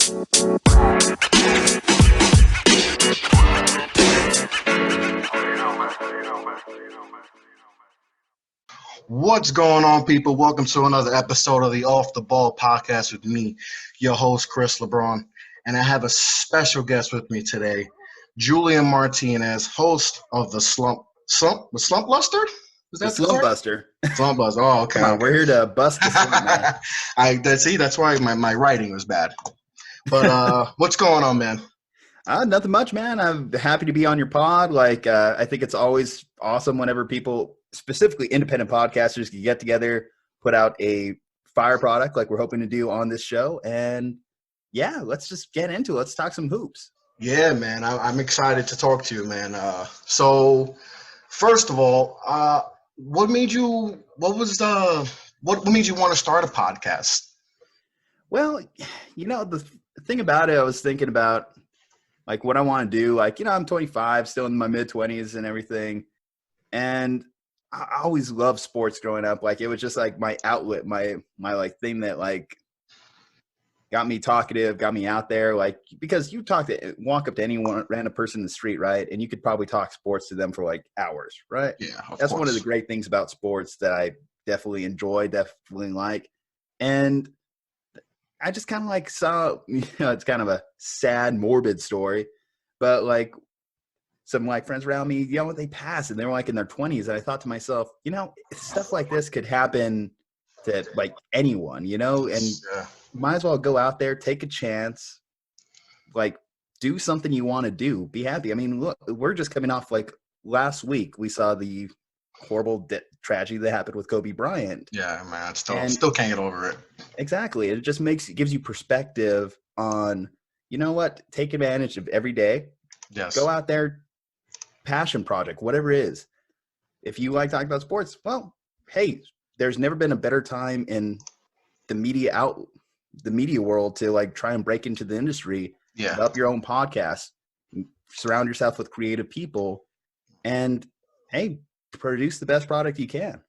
What's going on, people? Welcome to another episode of the Off the Ball podcast with me, your host, Chris LeBron. And I have a special guest with me today, Julian Martinez, host of the Slumpbuster? Is The that the correct? Slumpbuster. Slumpbuster. Oh, okay. Come on, Okay. we're here to bust the slump, man. See, that's why my writing was bad. But what's going on, man? Nothing much, man. I'm happy to be on your pod. I think it's always awesome whenever people, specifically independent podcasters, can get together, put out a fire product like we're hoping to do on this show. And yeah, let's just get into it. Let's talk some hoops. Yeah, man. I'm excited to talk to you, man. So first of all, what made you want to start a podcast? Well, the thing about it, I was thinking about like what I want to do. I'm 25, still in my mid-20s and everything. And I always loved sports growing up. Like, it was just like my outlet, my like thing that like got me talkative, got me out there. Like, because you walk up to any random person in the street, right? And you could probably talk sports to them for like hours, right? Yeah, That's one of the great things about sports that I definitely enjoy, definitely like. And I just kind of like saw, it's kind of a sad, morbid story, but like some like friends around me, they passed and they were like in their 20s. And I thought to myself, stuff like this could happen to like anyone, and might as well go out there, take a chance, like do something you want to do, be happy. I mean, look, we're just coming off like last week, we saw the horrible tragedy that happened with Kobe Bryant. Yeah, man, still can't get over it. Exactly. It just gives you perspective on, take advantage of every day. Yes. Go out there, passion project, whatever it is. If you like talking about sports, well, hey, there's never been a better time in the media world to like try and break into the industry. Yeah. Develop your own podcast, surround yourself with creative people, and hey, produce the best product you can.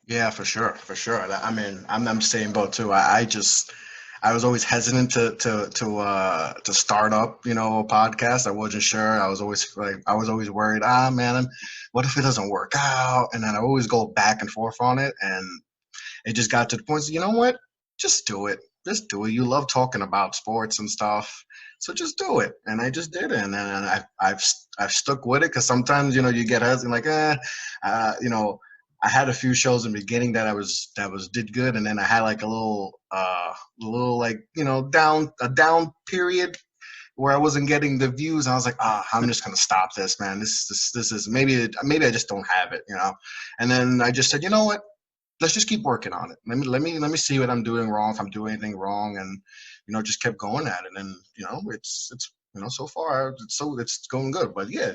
Yeah, for sure. I mean, I'm the same boat too. I was always hesitant to start up, a podcast. I wasn't sure. I was always worried. Man, what if it doesn't work out? And then I always go back and forth on it, and it just got to the point. You know what? Just do it. Just do it. You love talking about sports and stuff, so just do it. And I just did it, and then I've stuck with it because sometimes you get hesitant, like I had a few shows in the beginning that did good, and then I had like a little like down period where I wasn't getting the views. And I was like, I'm just gonna stop this, man. This is maybe I just don't have it, And then I just said, you know what? Let's just keep working on it. Let me see what I'm doing wrong, if I'm doing anything wrong, and just kept going at it. And it's so far it's going good. But yeah,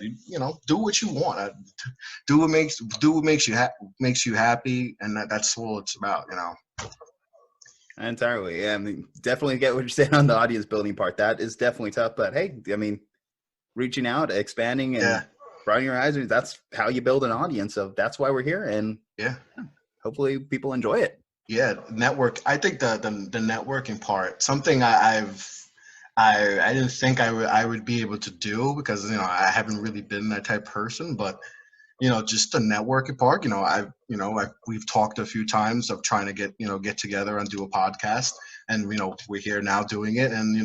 do what you want. Do what makes you happy, and that's all it's about. Entirely. Yeah, I mean, definitely get what you're saying on the audience building part. That is definitely tough. But hey, I mean, reaching out, expanding, and broadening your horizons, that's how you build an audience. So that's why we're here. And hopefully people enjoy it. Yeah, network. I think the networking part, something I didn't think I would be able to do because I haven't really been that type of person, but just the networking part. We've talked a few times of trying to get together and do a podcast, and we're here now doing it, and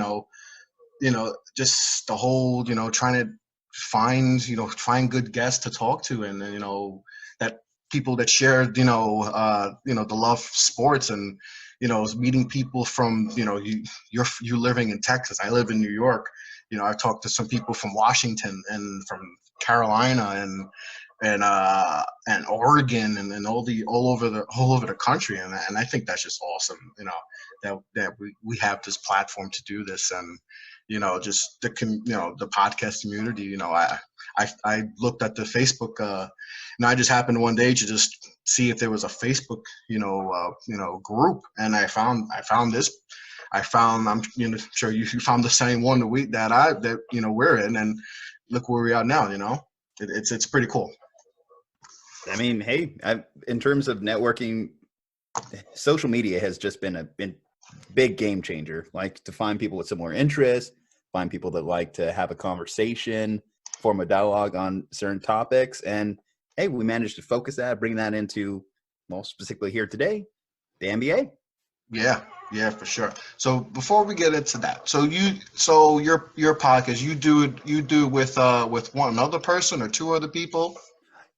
just the whole trying to find good guests to talk to, and that people that share the love of sports, and meeting people from you living in Texas. I live in New York. I've talked to some people from Washington and from Carolina and Oregon and all over the country, and I think that's just awesome. That we have this platform to do this, and just the podcast community. I looked at the Facebook, and I just happened one day to just see if there was a Facebook group, and I found this. I'm sure you found the same one that we're in, and look where we are now. It's pretty cool. I mean, hey, in terms of networking, social media has just been big game changer. Like to find people with similar interests, find people that like to have a conversation, form a dialogue on certain topics. And hey, we managed to focus that, bring that into, well, specifically here today, the NBA. Yeah, yeah, for sure. So before we get into that, so your podcast, you do with one other person or two other people?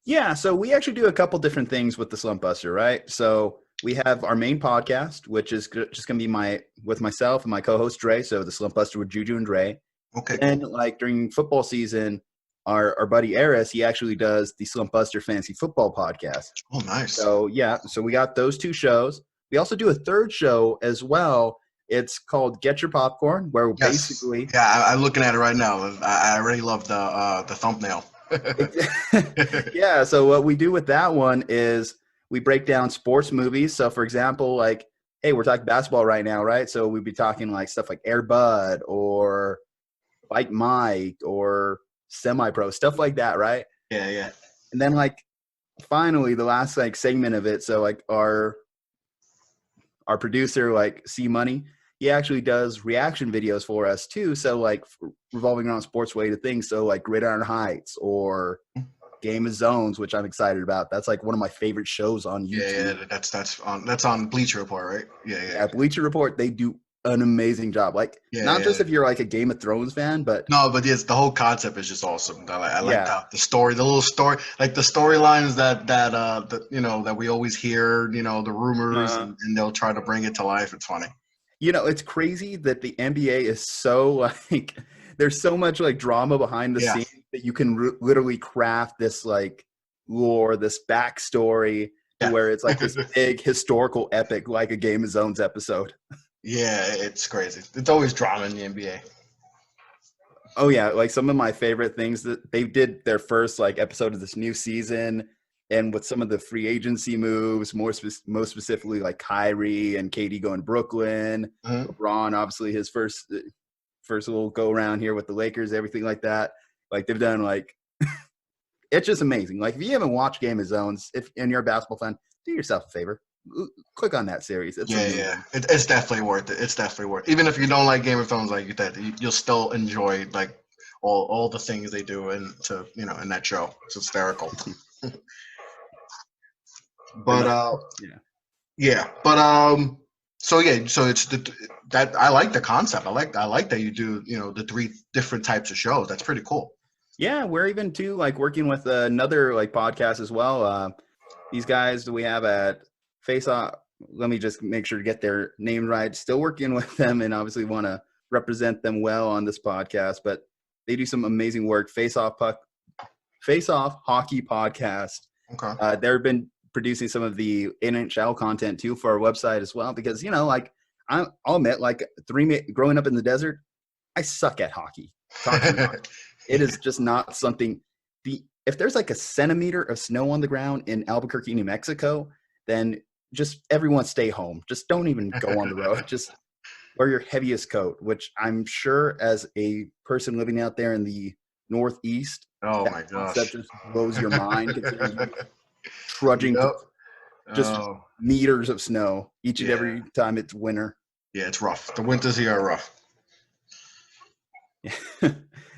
Yeah, so we actually do a couple different things with the Slumpbuster, right? So we have our main podcast, which is just going to be with myself and my co-host Dre. So the Slumpbuster with Juju and Dre. Okay, Then, cool. like during football season, our buddy Eris, he actually does the Slumpbuster Fantasy Football podcast. Oh, nice. So yeah, so we got those two shows. We also do a third show as well. It's called Get Your Popcorn, where Yes. basically, Yeah, I'm looking at it right now. I already love the thumbnail. yeah. So what we do with that one is we break down sports movies. So for example, like, hey, we're talking basketball right now, right? So we'd be talking like stuff like Air Bud or Bike Mike or Semi Pro, stuff like that, right? Yeah, yeah. And then like finally the last like segment of it, so like our producer, like C Money, he actually does reaction videos for us too. So like revolving around sports related things. So like Gridiron Heights or Game of Zones, which I'm excited about. That's like one of my favorite shows on YouTube. Yeah, that's on Bleacher Report, right? Yeah, yeah. At Bleacher Report, they do an amazing job. Like Yeah, not just yeah. if you're like a Game of Thrones fan, but No, but yes, the whole concept is just awesome. I like yeah. the story, the little story, like the storylines that we always hear, the rumors, and they'll try to bring it to life. It's funny. It's crazy that the NBA is so like there's so much like drama behind the Yeah. scenes that you can literally craft this like lore, this backstory to Yeah. where it's like this big historical epic, like a Game of Zones episode. Yeah, it's crazy. It's always drama in the NBA. Oh yeah, like some of my favorite things that they did their first like episode of this new season, and with some of the free agency moves, most specifically like Kyrie and KD going to Brooklyn, Mhm. LeBron obviously his first little go around here with the Lakers, everything like that. Like they've done like it's just amazing. Like if you haven't watched Game of Zones, and you're a basketball fan, do yourself a favor. Click on that series. It's amazing. Yeah. It's definitely worth it. It's definitely worth it. Even if you don't like Game of Thrones like you said, you'll still enjoy like all the things they do in that show. It's hysterical. But so it's that I like the concept. I like that you do the three different types of shows. That's pretty cool. Yeah, we're even too like working with another like podcast as well. These guys that we have at Face Off. Let me just make sure to get their name right. Still working with them, and obviously want to represent them well on this podcast. But they do some amazing work. Face Off Hockey Podcast. Okay. They've been producing some of the NHL content too for our website as well. Because like I'll admit, like growing up in the desert, I suck at hockey. It is just not something. If there's like a centimeter of snow on the ground in Albuquerque, New Mexico, then just everyone stay home. Just don't even go on the road. Just wear your heaviest coat, which I'm sure as a person living out there in the Northeast, oh my gosh, that just blows your mind. Trudging just meters of snow each and every time it's winter. Yeah, it's rough. The winters here are rough.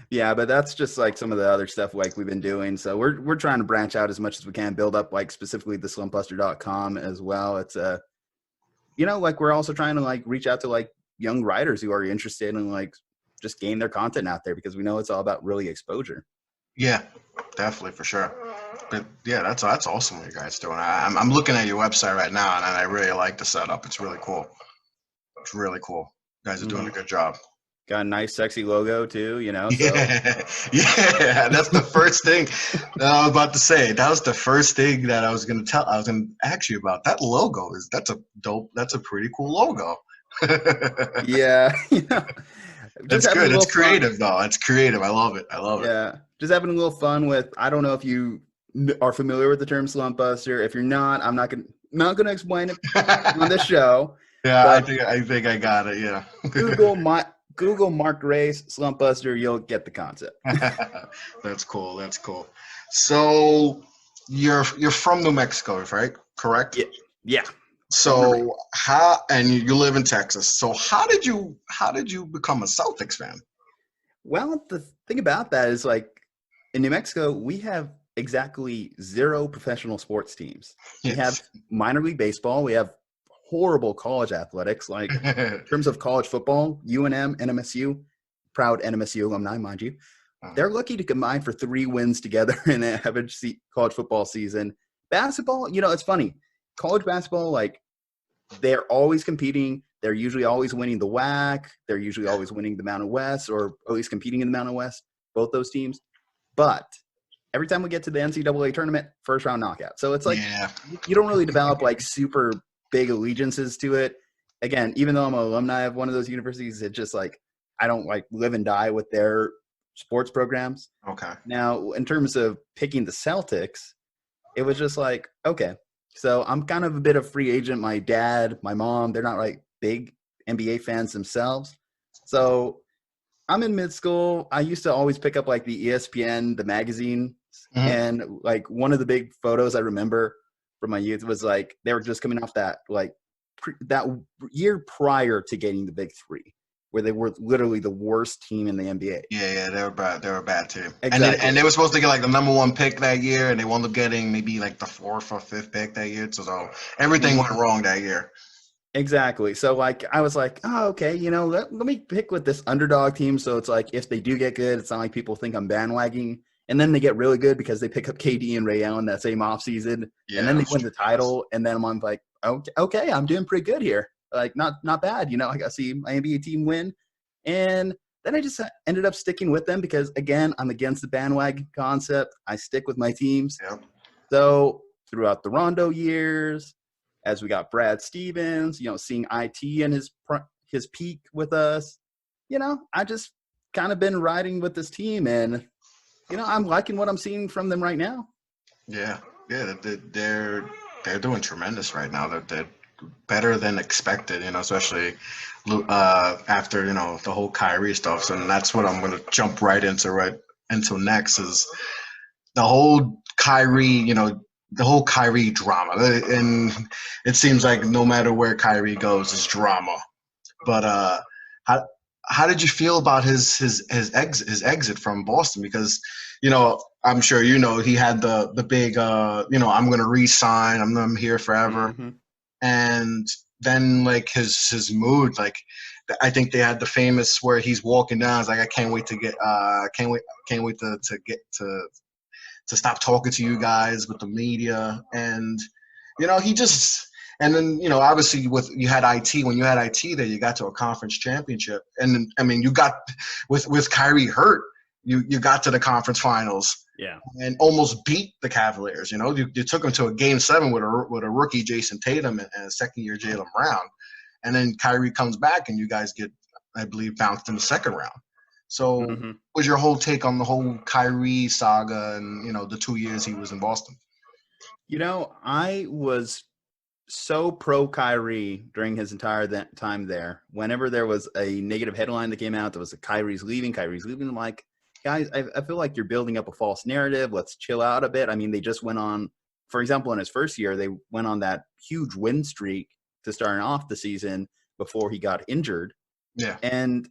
Yeah, but that's just like some of the other stuff like we've been doing. So we're trying to branch out as much as we can, build up like specifically the slumpbuster.com as well. It's like we're also trying to like reach out to like young writers who are interested in like just gain their content out there, because we know it's all about really exposure. Yeah, definitely, for sure. But yeah, that's awesome what you guys doing. I'm looking at your website right now, and I really like the setup. It's really cool. It's really cool. You guys are doing a good job. Got a nice, sexy logo too, Yeah, so. yeah. That's the first thing that I was about to say. That was the first thing that I was going to tell. I was going to ask you about that logo. That's a dope. That's a pretty cool logo. Yeah, That's good. It's creative, though. It's creative. I love it. Yeah, just having a little fun with. I don't know if you are familiar with the term slumpbuster. If you're not, I'm not gonna explain it on this show. Yeah, I think I got it. Yeah. Google Mark Grace slumpbuster. You'll get the concept. That's cool. So you're from New Mexico, right? Correct? Yeah. So how, and you live in Texas. So how did you become a Celtics fan? Well, the thing about that is like in New Mexico, we have exactly zero professional sports teams. We have Yes. minor league baseball. We have horrible college athletics. Like in terms of college football, UNM, NMSU, proud NMSU alumni, mind you, they're lucky to combine for 3 wins together in an average college football season. Basketball, it's funny. College basketball, like they're always competing. They're usually always winning the WAC. They're usually always winning the Mountain West, or at least competing in the Mountain West, both those teams. But every time we get to the NCAA tournament, first round knockout. So it's like Yeah. you don't really develop like super big allegiances to it. Again, even though I'm an alumni of one of those universities, it's just like I don't like live and die with their sports programs. Okay. Now, in terms of picking the Celtics, it was just like, okay, so I'm kind of a bit of free agent. My dad, my mom, they're not like big NBA fans themselves. So I'm in mid school. I used to always pick up like the ESPN, the magazine. Mhm. And like one of the big photos I remember from my youth was like they were just coming off that like that year prior to getting the big 3, where they were literally the worst team in the NBA. Yeah, they were bad. They were a bad team. Exactly. And they were supposed to get like the #1 pick that year, and they wound up getting maybe like the 4th or 5th pick that year. So everything went wrong that year. Exactly. So like I was like, oh, okay, let me pick with this underdog team. So it's like if they do get good, it's not like people think I'm bandwagging. And then they get really good because they pick up KD and Ray Allen that same offseason. Yeah, And then they that's win the true. title. And then I'm like, okay, I'm doing pretty good here. Like not bad. I got to see my NBA team win. And then I just ended up sticking with them because again, I'm against the bandwagon concept. I stick with my teams. Yep. So throughout the Rondo years, as we got Brad Stevens, seeing IT in his peak with us, I just kind of been riding with this team, and I'm liking what I'm seeing from them right now. Yeah, yeah, they're doing tremendous right now. They're better than expected, especially after the whole Kyrie stuff. So that's what I'm going to jump right into next is the whole Kyrie, the whole Kyrie drama, and it seems like no matter where Kyrie goes, it's drama. But how how did you feel about his exit from Boston? Because I'm sure he had the big I'm gonna re-sign, I'm here forever, Mm-hmm. and then like his mood, like I think they had the famous where he's walking down, it's like I can't wait to get can't wait to get to stop talking to you guys with the media, and he just, and then obviously with you had IT, when you had IT there, you got to a conference championship, and then, I mean, you got with Kyrie hurt, you got to the conference finals. Yeah. And almost beat the Cavaliers. You took them to a game 7 with a rookie Jason Tatum and a second year Jaylen Brown, and then Kyrie comes back and you guys get, I believe, bounced in the second round. So, Mm-hmm. what was your whole take on the whole Kyrie saga and the 2 years he was in Boston? I was so pro Kyrie during his entire time there. Whenever there was a negative headline that came out that was a Kyrie's leaving, I'm like, guys, I feel like you're building up a false narrative. Let's chill out a bit. I mean, they just went on, for example, in his first year, they went on that huge win streak to starting off the season before he got injured. Yeah. And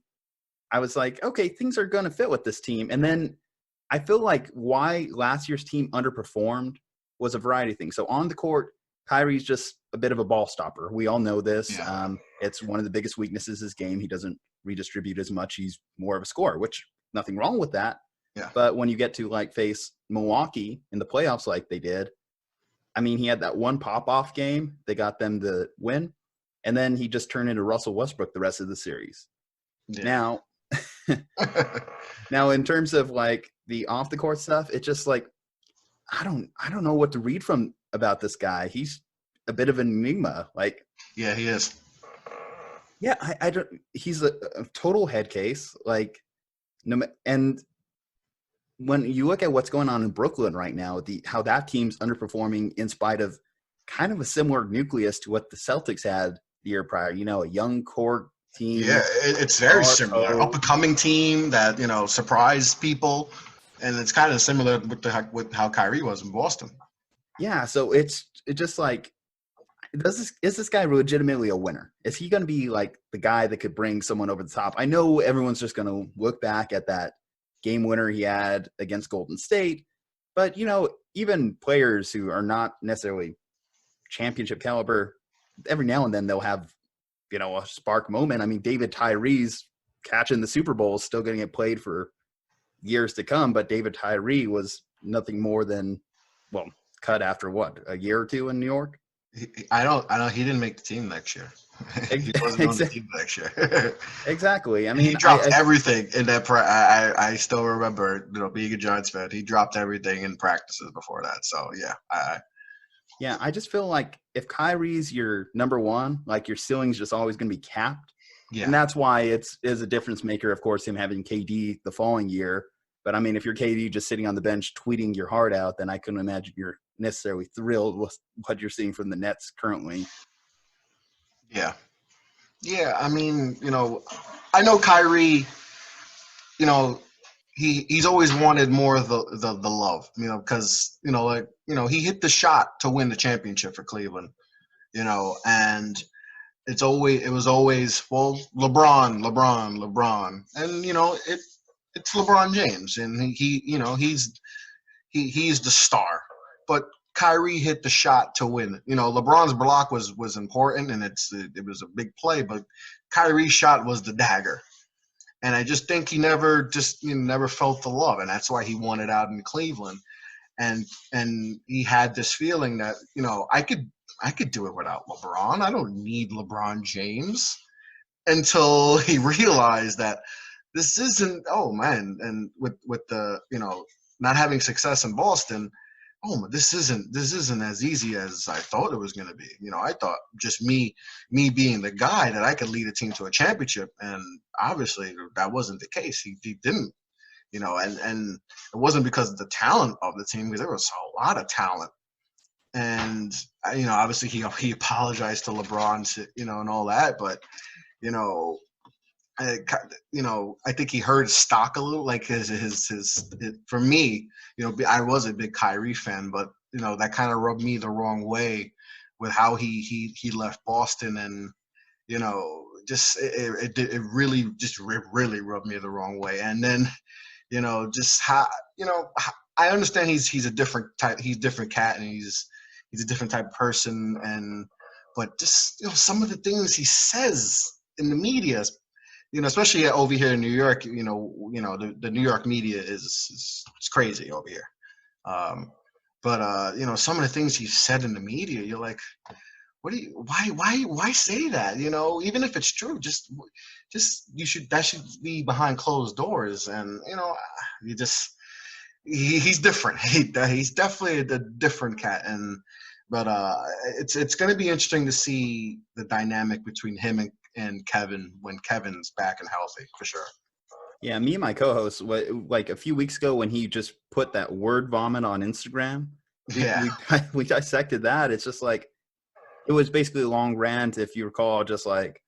I was like, okay, things are going to fit with this team. And then I feel like why last year's team underperformed was a variety of things. So on the court, Kyrie's just a bit of a ball stopper. We all know this. Yeah. It's one of the biggest weaknesses of his game. He doesn't redistribute as much. He's more of a scorer, which nothing wrong with that. Yeah. But when you get to like face Milwaukee in the playoffs like they did, I mean, he had that one pop-off game. They got them to win. And then he just turned into Russell Westbrook the rest of the series. Yeah. Now in terms of like the off the court stuff, it's just like I don't know what to read from about this guy. He's a bit of an enigma. Like, yeah, he is. yeah, I don't. He's a total head case. Like, and when you look at what's going on in Brooklyn right now, how that team's underperforming in spite of kind of a similar nucleus to what the Celtics had the year prior. A young core team. Yeah, it's very similar. Up and coming team that surprised people, and it's kind of similar with how Kyrie was in Boston. Yeah, so it's just like is this guy legitimately a winner? Is he going to be like the guy that could bring someone over the top? I know everyone's just going to look back at that game winner he had against Golden State, but even players who are not necessarily championship caliber, every now and then they'll have a spark moment. I mean, David Tyree's catching the Super Bowl is still going to get played for years to come, but David Tyree was nothing more than cut after a year or two in New York. I don't. He didn't make the team next year. He wasn't on the team next year. Exactly. I mean, he dropped everything in that. I still remember, being a Giants fan, he dropped everything in practices before that. So yeah, I just feel like if Kyrie's your number one, like your ceiling's just always going to be capped. Yeah. And that's why it is a difference maker, of course, him having KD the following year. But I mean, if you're KD just sitting on the bench tweeting your heart out, then I couldn't imagine you're necessarily thrilled with what you're seeing from the Nets currently. Yeah. I mean, I know Kyrie, he's always wanted more of the love, because he hit the shot to win the championship for Cleveland, and it was always LeBron, and it's LeBron James, and he's the star, but Kyrie hit the shot to win. LeBron's block was important, and it was a big play, but Kyrie's shot was the dagger. And I just think he never felt the love, and that's why he wanted out in Cleveland. And he had this feeling that, I could do it without LeBron. I don't need LeBron James, until he realized that this isn't, and with the, not having success in Boston, this isn't as easy as I thought it was going to be. I thought just me being the guy that I could lead a team to a championship, and obviously that wasn't the case. He didn't, and it wasn't because of the talent of the team, because there was a lot of talent. And obviously he apologized to LeBron, and all that, but I think he hurt his stock a little, like his for me, I was a big Kyrie fan, but that kind of rubbed me the wrong way with how he left Boston, and just it really rubbed me the wrong way. And then just how I understand he's a different type, he's a different cat, and he's a different type of person, but just some of the things he says in the media, especially over here in New York, the New York media is crazy over here. But some of the things he said in the media, you're like, why say that? Even if it's true, that should be behind closed doors. And he's different. He's definitely a different cat. But it's going to be interesting to see the dynamic between him and Kevin when Kevin's back and healthy, for sure. Yeah, me and my co-host, like a few weeks ago when he just put that word vomit on Instagram, we dissected that. It's just like, it was basically a long rant, if you recall, just like,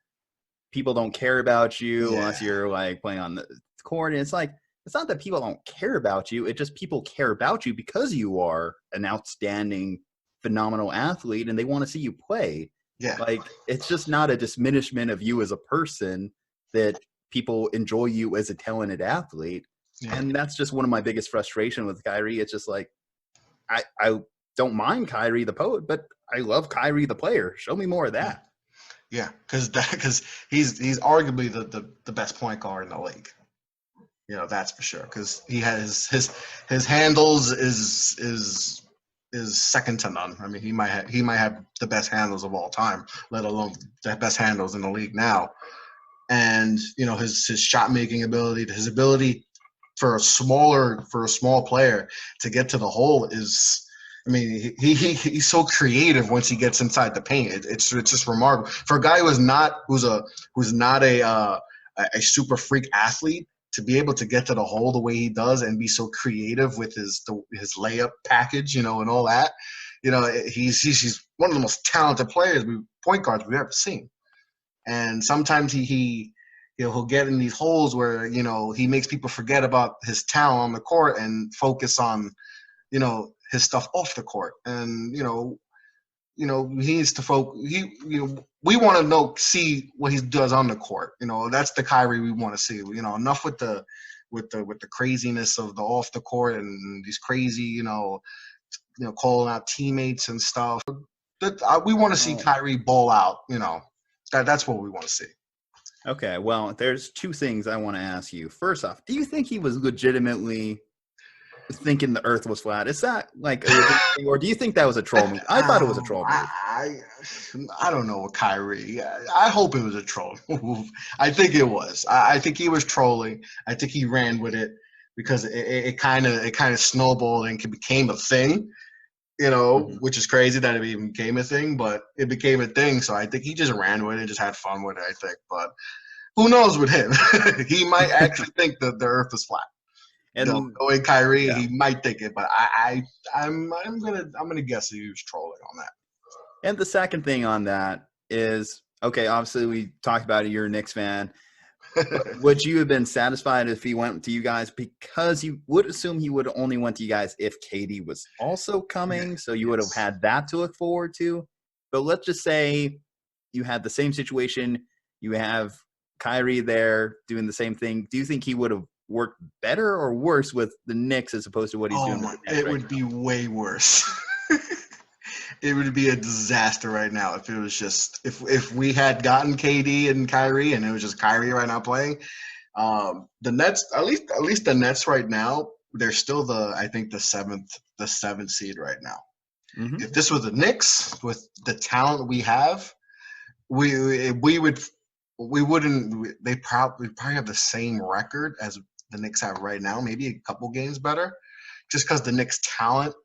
people don't care about you unless you're like playing on the court. And it's like, it's not that people don't care about you. It's just people care about you because you are an outstanding, phenomenal athlete, and they want to see you play. Yeah. Like, it's just not a diminishment of you as a person that people enjoy you as a talented athlete. Yeah. And that's just one of my biggest frustration with Kyrie. It's just like, I don't mind Kyrie the poet, but I love Kyrie the player. Show me more of that. Yeah, because he's arguably the best point guard in the league. That's for sure. Because he has his handles is second to none. I mean, he might have the best handles of all time, let alone the best handles in the league now. And his shot making ability, his ability for a small player to get to the hole is. I mean, he's so creative once he gets inside the paint. It's just remarkable for a guy who's not a super freak athlete to be able to get to the hole the way he does and be so creative with his layup package, and all that. He's one of the most talented point guards we've ever seen. And sometimes he'll get in these holes where he makes people forget about his talent on the court and focus on his stuff off the court. And he needs to focus. We want to see what he does on the court. That's the Kyrie we want to see. Enough with the craziness of the off the court and these crazy, calling out teammates and stuff. We want to see Kyrie ball out. That's what we want to see. Okay, well, there's two things I want to ask you. First off, do you think he was legitimately thinking the Earth was flat? Is that like a legit thing, or do you think that was a troll move? I thought it was a troll move. I don't know, Kyrie. I hope it was a troll move. I think it was. I think he was trolling. I think he ran with it because it kind of snowballed and became a thing. Which is crazy that it even became a thing, but it became a thing. So I think he just ran with it, just had fun with it, I think. But who knows with him? He might actually think that the Earth is flat. And knowing Kyrie, he might think it, but I'm gonna guess he was trolling on that. And the second thing on that is, okay, obviously we talked about it, you're a Knicks fan. Would you have been satisfied if he went to you guys? Because you would assume he would only went to you guys if KD was also coming, so you would have had that to look forward to. But let's just say you had the same situation. You have Kyrie there doing the same thing. Do you think he would have worked better or worse with the Knicks as opposed to what he's doing? It would be way worse. It would be a disaster right now if it was just if we had gotten KD and Kyrie and it was just Kyrie right now playing. The Nets, at least the Nets right now, they're still the seventh seed right now. Mm-hmm. If this was the Knicks with the talent we have, they probably have the same record as the Knicks have right now, maybe a couple games better, just because the Knicks talent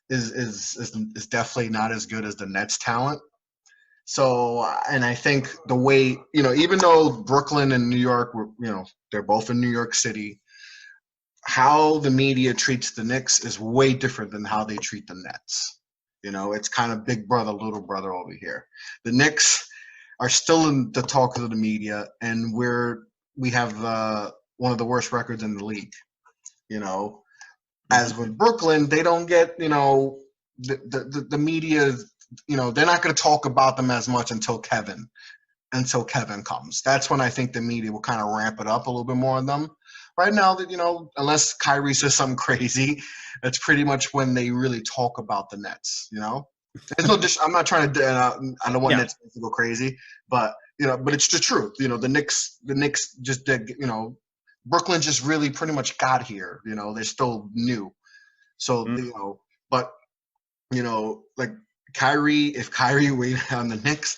is definitely not as good as the Nets talent. So, and I think the way, even though Brooklyn and New York were, they're both in New York City, how the media treats the Knicks is way different than how they treat the Nets. It's kind of big brother, little brother over here. The Knicks are still in the talk of the media, and we have one of the worst records in the league, As with Brooklyn, they don't get, the media, they're not going to talk about them as much until Kevin comes. That's when I think the media will kind of ramp it up a little bit more on them. Right now, unless Kyrie says something crazy, that's pretty much when they really talk about the Nets, I'm not trying to, I don't want Nets to go crazy, but, but it's the truth. The Knicks just did, Brooklyn just really pretty much got here. They're still new. So, but, like Kyrie, if Kyrie were on the Knicks,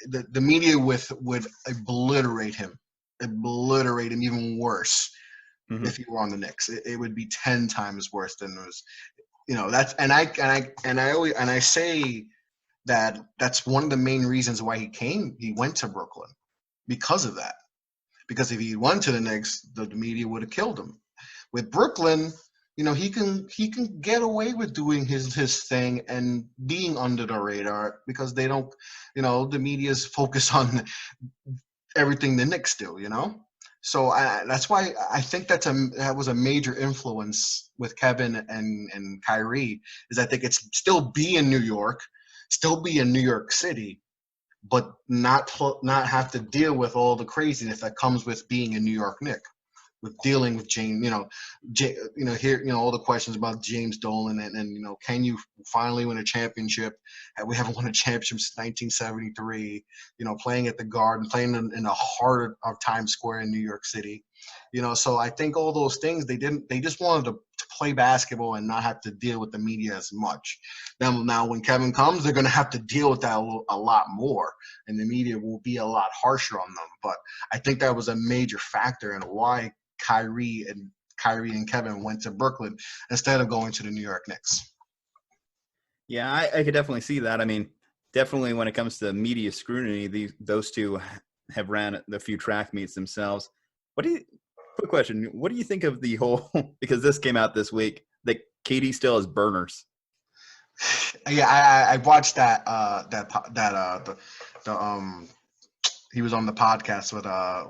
the media would obliterate him even worse if he were on the Knicks. It would be 10 times worse than it was. That's and I say that that's one of the main reasons why he went to Brooklyn, because of that. Because if he went to the Knicks, the media would have killed him. With Brooklyn, he can get away with doing his thing and being under the radar because they don't, the media's focus on everything the Knicks do, So that's why I think that was a major influence with Kevin and Kyrie, is I think it's still be in New York, still be in New York City, but not have to deal with all the craziness that comes with being a New York Knick, with dealing with James, all the questions about James Dolan and can you finally win a championship? We haven't won a championship since 1973. Playing at the Garden, playing in the heart of Times Square in New York City. So I think all those things they just wanted to play basketball and not have to deal with the media as much. Now when Kevin comes, they're going to have to deal with that a lot more, and the media will be a lot harsher on them. But I think that was a major factor in why Kyrie and Kevin went to Brooklyn instead of going to the New York Knicks. Yeah, I could definitely see that. I mean, definitely when it comes to media scrutiny, those two have ran a few track meets themselves. Quick question. What do you think of the whole, because this came out this week, that KD still has burners? Yeah, I watched that he was on the podcast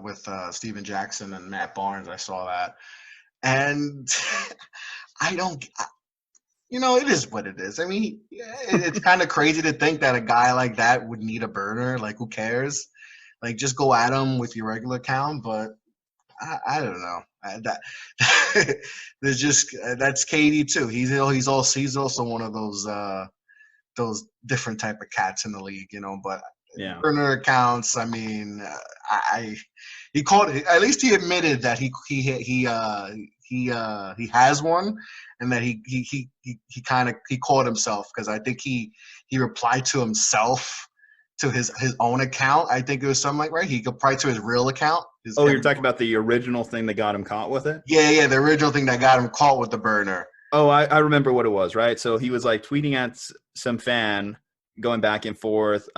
with Steven Jackson and Matt Barnes. I saw that, and it is what it is. I mean, it's kind of crazy to think that a guy like that would need a burner. Like, who cares? Like, just go at him with your regular account. But I don't know. There's just that's KD too. He's also one of those different type of cats in the league, But Yeah. burner accounts. I mean, he called. At least he admitted that he has one, and that he kind of he caught himself, because I think he replied to himself to his own account. I think it was something like, right. He replied to his real account. Oh, you're talking about the original thing that got him caught with it? Yeah, the original thing that got him caught with the burner. Oh, I remember what it was, right? So he was like tweeting at some fan, going back and forth,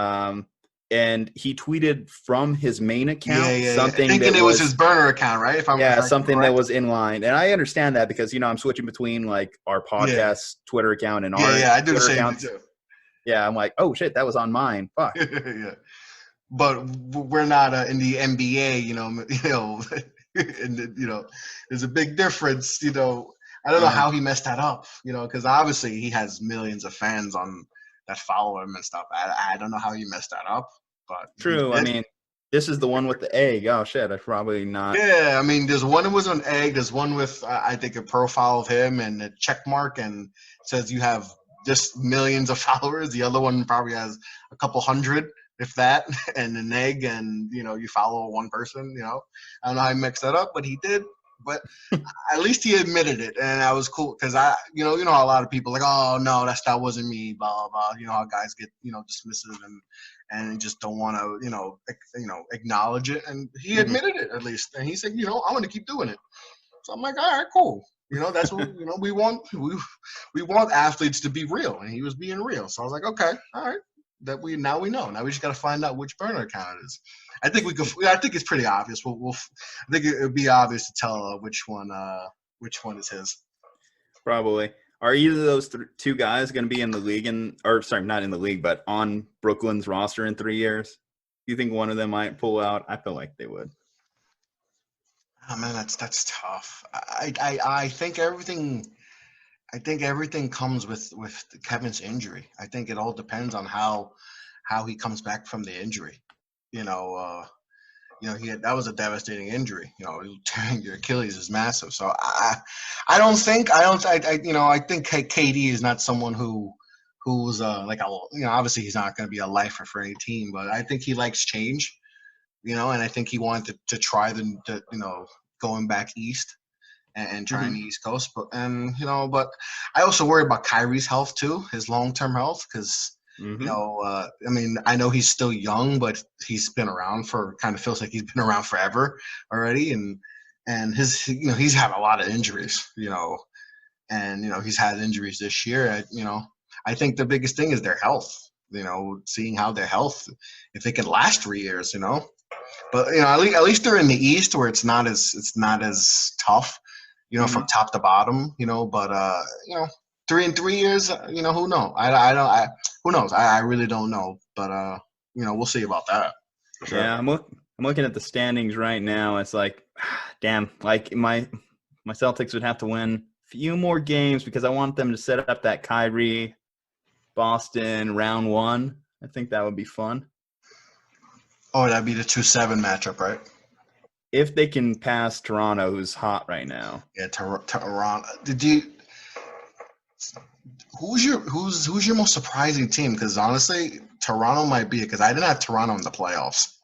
and he tweeted from his main account something thinking that it was his burner account, right? Something that was in line. And I understand that because, I'm switching between like our podcast Twitter account and our I do Twitter the same accounts. thing too. Yeah, I'm like, oh shit, that was on mine. Fuck. Yeah, but we're not in the NBA, and there's a big difference, I don't know how he messed that up, because obviously he has millions of fans that follow him and stuff. I don't know how he messed that up, but true. I mean, this is the one with the egg. Oh shit, I probably not. Yeah, I mean, there's one that was an egg. There's one with I think a profile of him and a check mark and says you have just millions of followers. The other one probably has a couple hundred, if that, and an egg, and you follow one person. I don't know how he mixed that up, but he did. But at least he admitted it, and that was cool, because how a lot of people like, oh no, that wasn't me, blah blah. How guys get dismissive and just don't want to acknowledge it, and he admitted it at least, and he said, I'm going to keep doing it. So I'm like, all right, cool. That's what we want. We want athletes to be real, and he was being real. So I was like, okay, all right. Now we know. Now we just got to find out which burner account it is. I think we could. I think it's pretty obvious. I think it would be obvious to tell which one is his. Probably. Are either of those two guys going to be in the league not in the league, but on Brooklyn's roster in 3 years? Do you think one of them might pull out? I feel like they would. Oh man, that's tough. I think everything. I think everything comes with Kevin's injury. I think it all depends on how he comes back from the injury. That was a devastating injury. Tearing your Achilles is massive. So I think KD is not someone who's obviously he's not going to be a lifer for any team, but I think he likes change. And I think he wanted to try the going back east and trying the East Coast. But I also worry about Kyrie's health too, his long-term health, because I know he's still young, but he's been around feels like he's been around forever already, and he's had a lot of injuries, and he's had injuries this year. I think the biggest thing is their health. Seeing how their health, if they can last 3 years, But at least they're in the East, where it's not as tough. From top to bottom, but 3 years, who knows? Who knows? I really don't know, but we'll see about that. Sure. Yeah, I'm looking at the standings right now. It's like, damn, like my Celtics would have to win a few more games because I want them to set up that Kyrie Boston round 1. I think that would be fun. Oh, that'd be the 2-7 matchup, right? If they can pass Toronto, who's hot right now. Yeah, Toronto. Who's your most surprising team? Because honestly, Toronto might be it. Because I didn't have Toronto in the playoffs.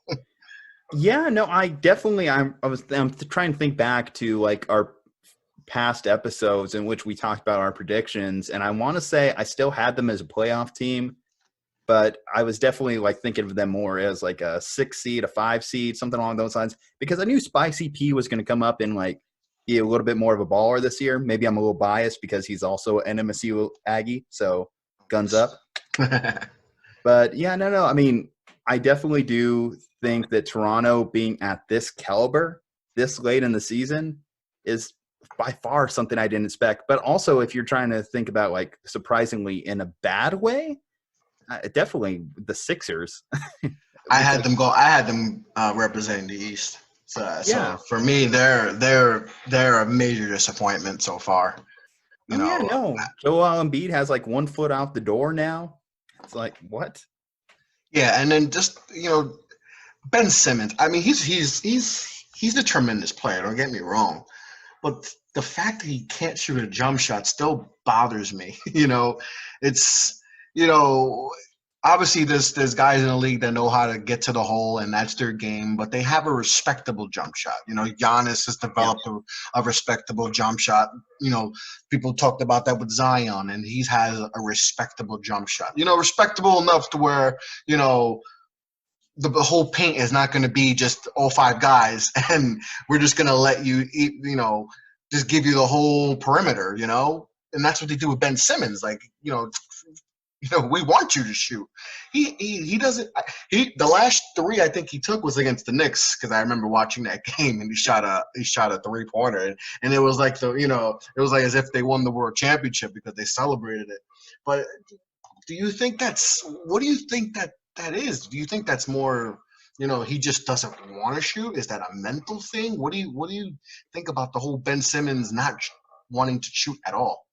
Yeah, no, I'm trying to think back to like our past episodes in which we talked about our predictions, and I want to say I still had them as a playoff team. But I was definitely like thinking of them more as like a 6 seed, a 5 seed, something along those lines, because I knew Spicy P was going to come up and like be a little bit more of a baller this year. Maybe I'm a little biased because he's also an MSU Aggie, so guns up. But yeah, no. I mean, I definitely do think that Toronto being at this caliber this late in the season is by far something I didn't expect. But also, if you're trying to think about like surprisingly in a bad way, definitely the Sixers. I had them representing the East. So for me, they're a major disappointment so far. You Oh yeah, know, no. Joel Embiid has like 1 foot out the door now. It's like what? yeah, and then just Ben Simmons. I mean, he's a tremendous player. Don't get me wrong, but the fact that he can't shoot a jump shot still bothers me. It's you know obviously there's guys in the league that know how to get to the hole and that's their game, but they have a respectable jump shot. Giannis has Yeah. developed a respectable jump shot. People talked about that with Zion, and he has a respectable jump shot. Respectable enough to where the whole paint is not going to be just all five guys, and we're just going to let you eat, just give you the whole perimeter, and that's what they do with Ben Simmons. Like, we want you to shoot. He doesn't. The last three I think he took was against the Knicks, because I remember watching that game, and he shot a 3-pointer, and it was like it was like as if they won the world championship because they celebrated it. But what do you think that is? Do you think that's more, he just doesn't want to shoot? Is that a mental thing? What do you think about the whole Ben Simmons not wanting to shoot at all?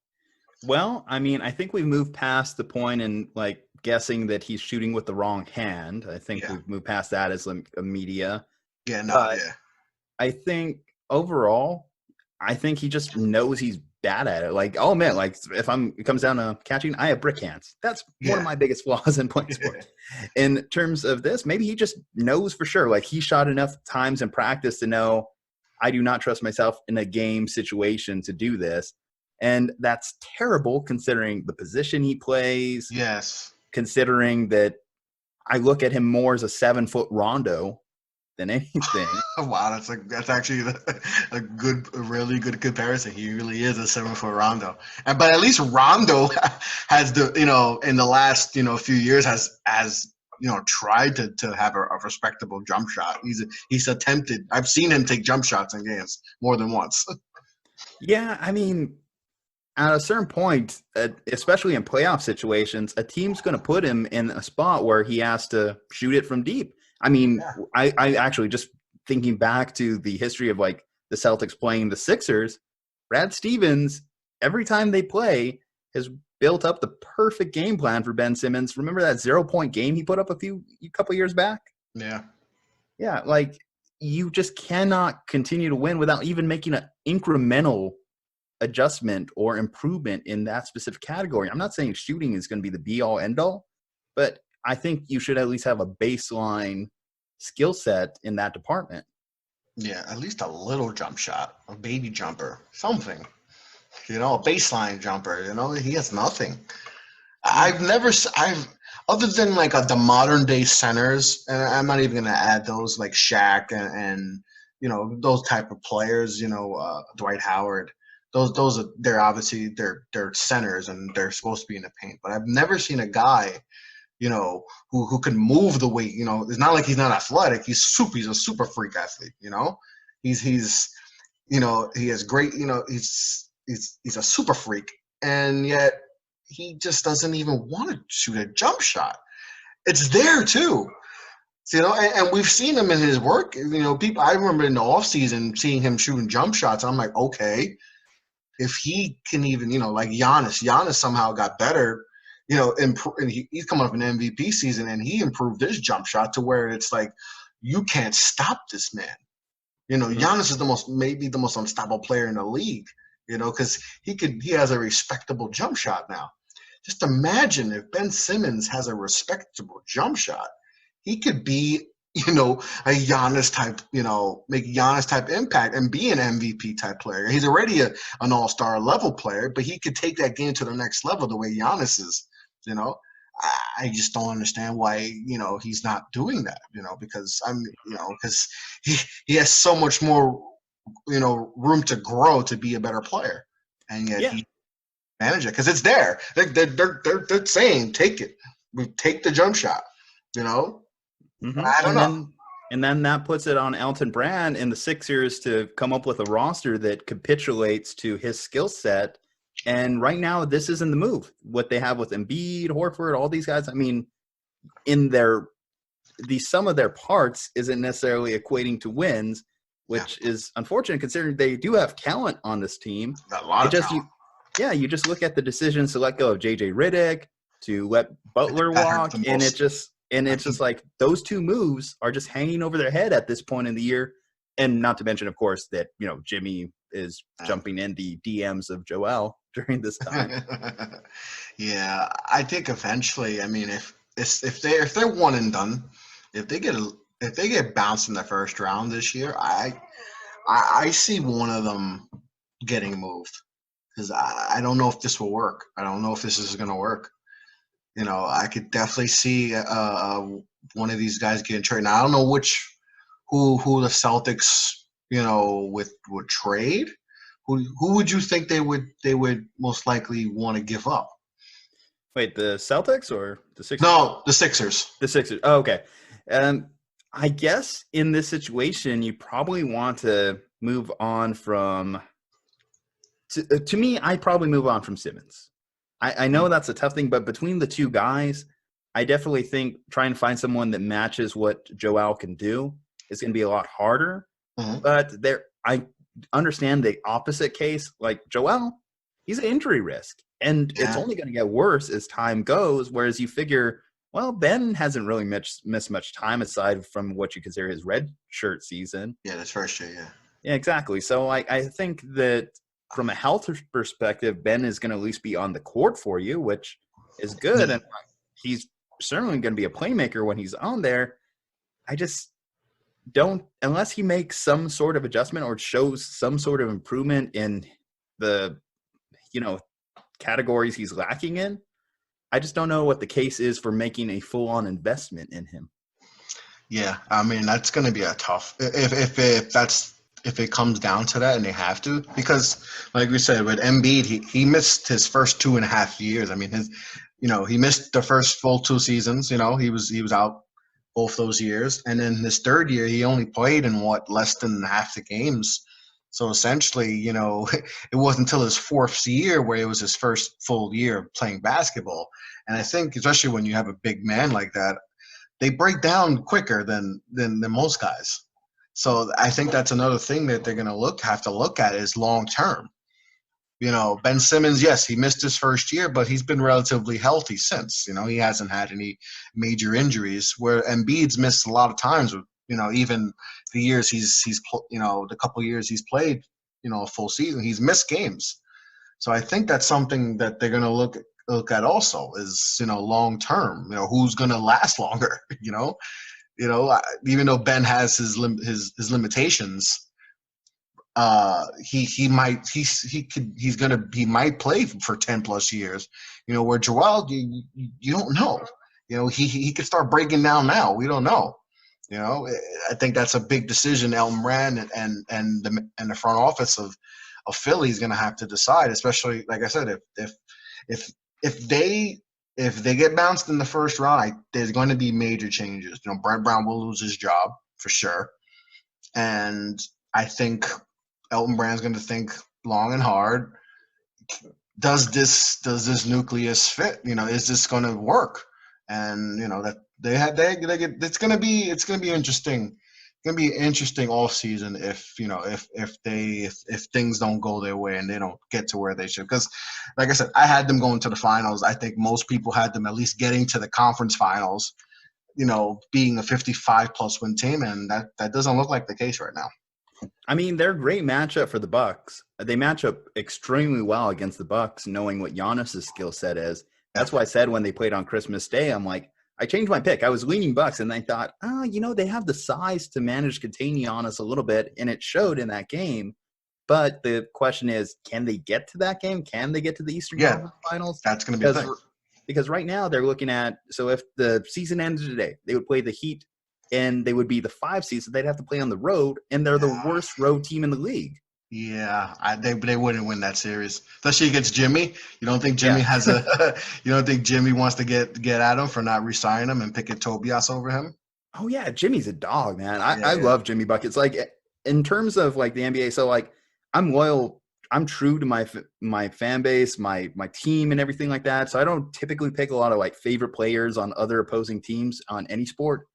Well, I mean, I think we've moved past the point in like guessing that he's shooting with the wrong hand. I think we've moved past that as a media. Yeah, no, But yeah. I think overall, I think he just knows he's bad at it. Like, oh man, like if it comes down to catching, I have brick hands. That's one of my biggest flaws in playing sports. In terms of this, maybe he just knows for sure. Like he shot enough times in practice to know I do not trust myself in a game situation to do this. And that's terrible considering the position he plays. Yes. Considering that I look at him more as a 7-foot Rondo than anything. Wow, that's actually a really good comparison. He really is a 7-foot Rondo, but at least Rondo has in the last few years has tried to have a respectable jump shot. He's attempted. I've seen him take jump shots in games more than once. Yeah, I mean, at a certain point, especially in playoff situations, a team's going to put him in a spot where he has to shoot it from deep. I mean, I actually just thinking back to the history of like the Celtics playing the Sixers, Brad Stevens, every time they play, has built up the perfect game plan for Ben Simmons. Remember that 0-point game he put up a couple years back? Yeah. Yeah, like you just cannot continue to win without even making an incremental adjustment or improvement in that specific category. I'm not saying shooting is going to be the be-all, end-all, but I think you should at least have a baseline skill set in that department. Yeah, at least a little jump shot, a baby jumper, something. A baseline jumper. He has nothing. I've other than like the modern day centers, and I'm not even gonna add those like Shaq and those type of players. Dwight Howard. They're obviously they're centers and they're supposed to be in the paint. But I've never seen a guy, who can move the way. It's not like he's not athletic. He's a super freak athlete. He's he has great. He's a super freak, and yet he just doesn't even want to shoot a jump shot. It's there too. And we've seen him in his work. People. I remember in the offseason seeing him shooting jump shots. I'm like, okay, if he can even, like Giannis somehow got better. And he's coming up in MVP season, and he improved his jump shot to where it's like you can't stop this man. Giannis is maybe the most unstoppable player in the league. Because he has a respectable jump shot now. Just imagine if Ben Simmons has a respectable jump shot, he could be, a Giannis type, make Giannis type impact and be an MVP type player. He's already an all-star level player, but he could take that game to the next level the way Giannis is. I just don't understand why he's not doing that. Because because he has so much more room to grow to be a better player, and yet he manage it because it's there. They're saying take it, we take the jump shot. I don't know. And then that puts it on Elton Brand and the Sixers to come up with a roster that capitulates to his skill set. And right now, this isn't the move. What they have with Embiid, Horford, all these guys. I mean, in the sum of their parts isn't necessarily equating to wins, which is unfortunate considering they do have talent on this team. A lot of talent. yeah, you just look at the decisions to let go of JJ Redick, to let Butler That hurt walk, the and most. it's just like those two moves are just hanging over their head at this point in the year. And not to mention, of course, that Jimmy is jumping in the DMs of Joel during this time. Yeah, I think eventually. I mean, if they're one and done, if they get bounced in the first round this year, I see one of them getting moved because I don't know if this will work. I don't know if this is going to work. I could definitely see one of these guys getting traded. Now, I don't know who the Celtics would trade. Who would you think they would most likely want to give up? Wait, the Celtics or the Sixers? No, the Sixers. The Sixers. Oh, okay. I guess in this situation, you probably want to move on from. To me, I'd probably move on from Simmons. I know that's a tough thing, but between the two guys, I definitely think trying to find someone that matches what Joel can do is going to be a lot harder. Mm-hmm. But I understand the opposite case. Like Joel, he's an injury risk, and it's only going to get worse as time goes. Whereas you figure, well, Ben hasn't really missed much time aside from what you consider his red shirt season. Yeah, that's first year. Yeah. Yeah, exactly. So I think that from a health perspective, Ben is going to at least be on the court for you, which is good. And he's certainly going to be a playmaker when he's on there. I just don't, unless he makes some sort of adjustment or shows some sort of improvement in the, categories he's lacking in, I just don't know what the case is for making a full-on investment in him. Yeah, I mean, that's going to be a tough, if it comes down to that and they have to, because like we said, with Embiid, he missed his first 2.5 years. I mean, he missed the first full 2 seasons, he was out both those years. And then his third year, he only played in less than half the games. So essentially, it wasn't until his 4th year where it was his first full year of playing basketball. And I think, especially when you have a big man like that, they break down quicker than most guys. So I think that's another thing that they're going to have to look at is long term. Ben Simmons, yes, he missed his first year, but he's been relatively healthy since. He hasn't had any major injuries. Where Embiid's missed a lot of times. Even the years the couple years he's played, a full season, he's missed games. So I think that's something that they're going to look at also is long term. Who's going to last longer? Even though Ben has his limitations, he might play for 10+ years. Where Joel, you don't know. He could start breaking down now. We don't know. I think that's a big decision Elton Brand and the front office of Philly is going to have to decide. Especially, like I said, if they get bounced in the first round, there's going to be major changes. Brett Brown will lose his job for sure, and I think Elton Brand's going to think long and hard. Does this nucleus fit? Is this going to work? And that it's going to be interesting. It's going to be an interesting off season if things don't go their way and they don't get to where they should. Because, like I said, I had them going to the finals. I think most people had them at least getting to the conference finals. Being a 55+ win team, and that doesn't look like the case right now. I mean, they're a great matchup for the Bucks. They match up extremely well against the Bucks, knowing what Giannis's skill set is. That's why I said when they played on Christmas Day, I'm like, I changed my pick. I was leaning Bucks, and I thought, they have the size to manage containing Giannis a little bit, and it showed in that game. But the question is, can they get to that game? Can they get to the Eastern Conference Finals? That's going to be the thing. Because right now they're looking at – so if the season ended today, they would play the Heat, and they would be the 5 seed, so they'd have to play on the road, and they're the worst road team in the league. Yeah, they wouldn't win that series, especially against Jimmy. You don't think Jimmy you don't think Jimmy wants to get at him for not re-signing him and picking Tobias over him? Oh yeah, Jimmy's a dog, man. I love Jimmy buckets. Like in terms of like the NBA, so like I'm loyal. I'm true to my fan base, my team, and everything like that. So I don't typically pick a lot of like favorite players on other opposing teams on any sport.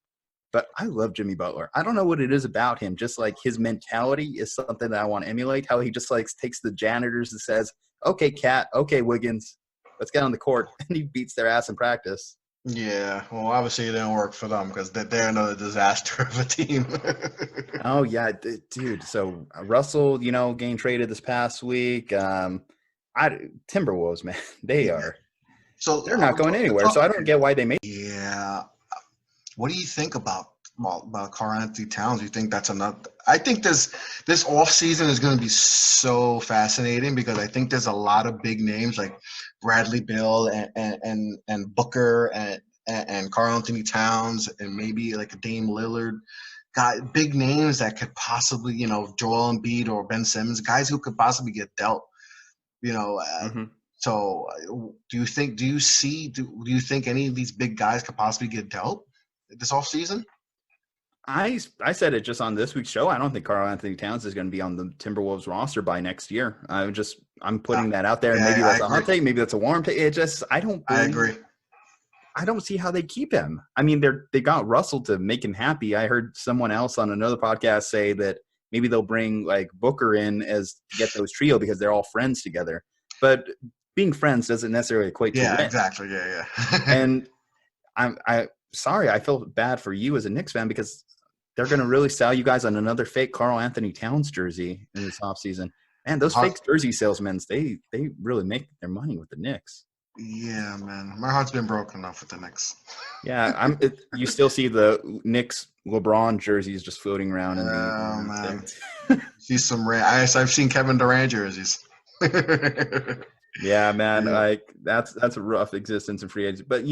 But I love Jimmy Butler. I don't know what it is about him. Just like his mentality is something that I want to emulate. How he just like takes the janitors and says, okay, Cat, okay, Wiggins, let's get on the court. And he beats their ass in practice. Yeah, well, obviously it didn't work for them because they're another disaster of a team. Oh, yeah, dude. So Russell, getting traded this past week. Timberwolves, man, Yeah. So they're not going anywhere. So I don't get why they made. Yeah. What do you think about Karl Anthony Towns? You think that's enough? I think this off season is going to be so fascinating because I think there's a lot of big names like Bradley Beal and Booker and Karl Anthony Towns and maybe like a Dame Lillard. Got big names that could possibly, Joel Embiid or Ben Simmons, guys who could possibly get dealt. So do you think any of these big guys could possibly get dealt this offseason? I said it just on this week's show. I don't think Karl Anthony Towns is going to be on the Timberwolves roster by next year. I'm putting that out there. And maybe that's a hot take. Maybe that's a warm take. I agree. I don't see how they keep him. I mean, they got Russell to make him happy. I heard someone else on another podcast say that maybe they'll bring like Booker in to get those trio because they're all friends together. But being friends doesn't necessarily equate to win. Exactly. Yeah. And I sorry, I feel bad for you as a Knicks fan because they're going to really sell you guys on another fake Karl Anthony Towns jersey in this offseason. Man, those fake jersey salesmen, they really make their money with the Knicks. Yeah, man. My heart's been broken enough with the Knicks. Yeah, you still see the Knicks LeBron jerseys just floating around. Man. See some I've seen Kevin Durant jerseys. Yeah, man. Like that's a rough existence in free agency. But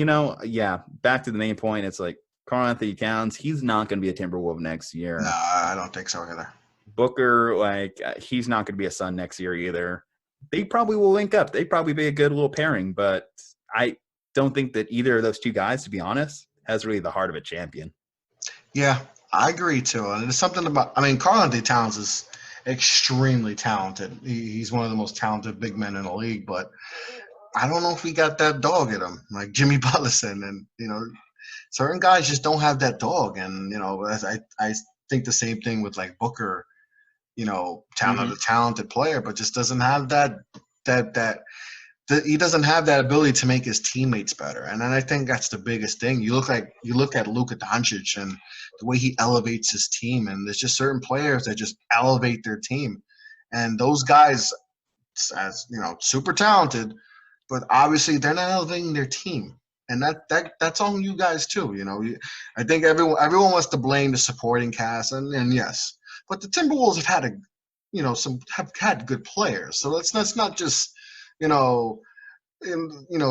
back to the main point. It's like Karl Anthony Towns. He's not going to be a Timberwolf next year. No, I don't think so either. Booker, he's not going to be a Sun next year either. They probably will link up. They'd probably be a good little pairing. But I don't think that either of those two guys, to be honest, has really the heart of a champion. Yeah, I agree too. And there's something about. I mean, Karl Anthony Towns is extremely talented. He's one of the most talented big men in the league, but I don't know if he got that dog in him, like Jimmy Butlerson, and certain guys just don't have that dog. And I think the same thing with like Booker, talented player, but just doesn't have that he doesn't have that ability to make his teammates better. And then I think that's the biggest thing. You look at Luka Doncic and the way he elevates his team, and there's just certain players that just elevate their team. And those guys, as super talented, but obviously they're not elevating their team. And that's on you guys too. I think everyone wants to blame the supporting cast, and yes, but the Timberwolves have had have had good players. So let's not just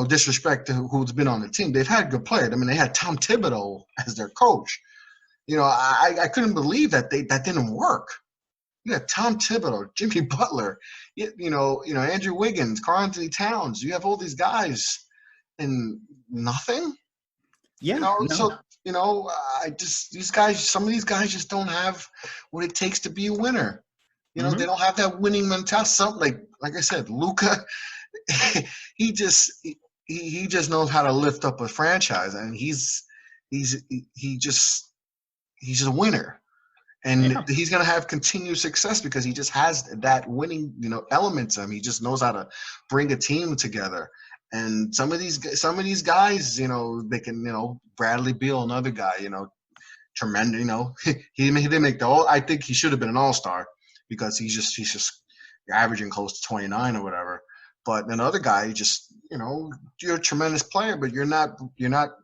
disrespect to who's been on the team. They've had good players. I mean, they had Tom Thibodeau as their coach. I couldn't believe that didn't work. You had Tom Thibodeau, Jimmy Butler, Andrew Wiggins, Karl Anthony Towns. You have all these guys and nothing. Yeah. So these guys. Some of these guys just don't have what it takes to be a winner. They don't have that winning mentality. Like I said, Luka, he just knows how to lift up a franchise, and he's just a winner, and he's gonna have continued success because he just has that winning element to him. He just knows how to bring a team together. And some of these guys, they can, Bradley Beal, another guy, tremendous. He didn't make the all. I think he should have been an all-star because he's just averaging close to 29 or whatever. But another guy, you're a tremendous player, but you're not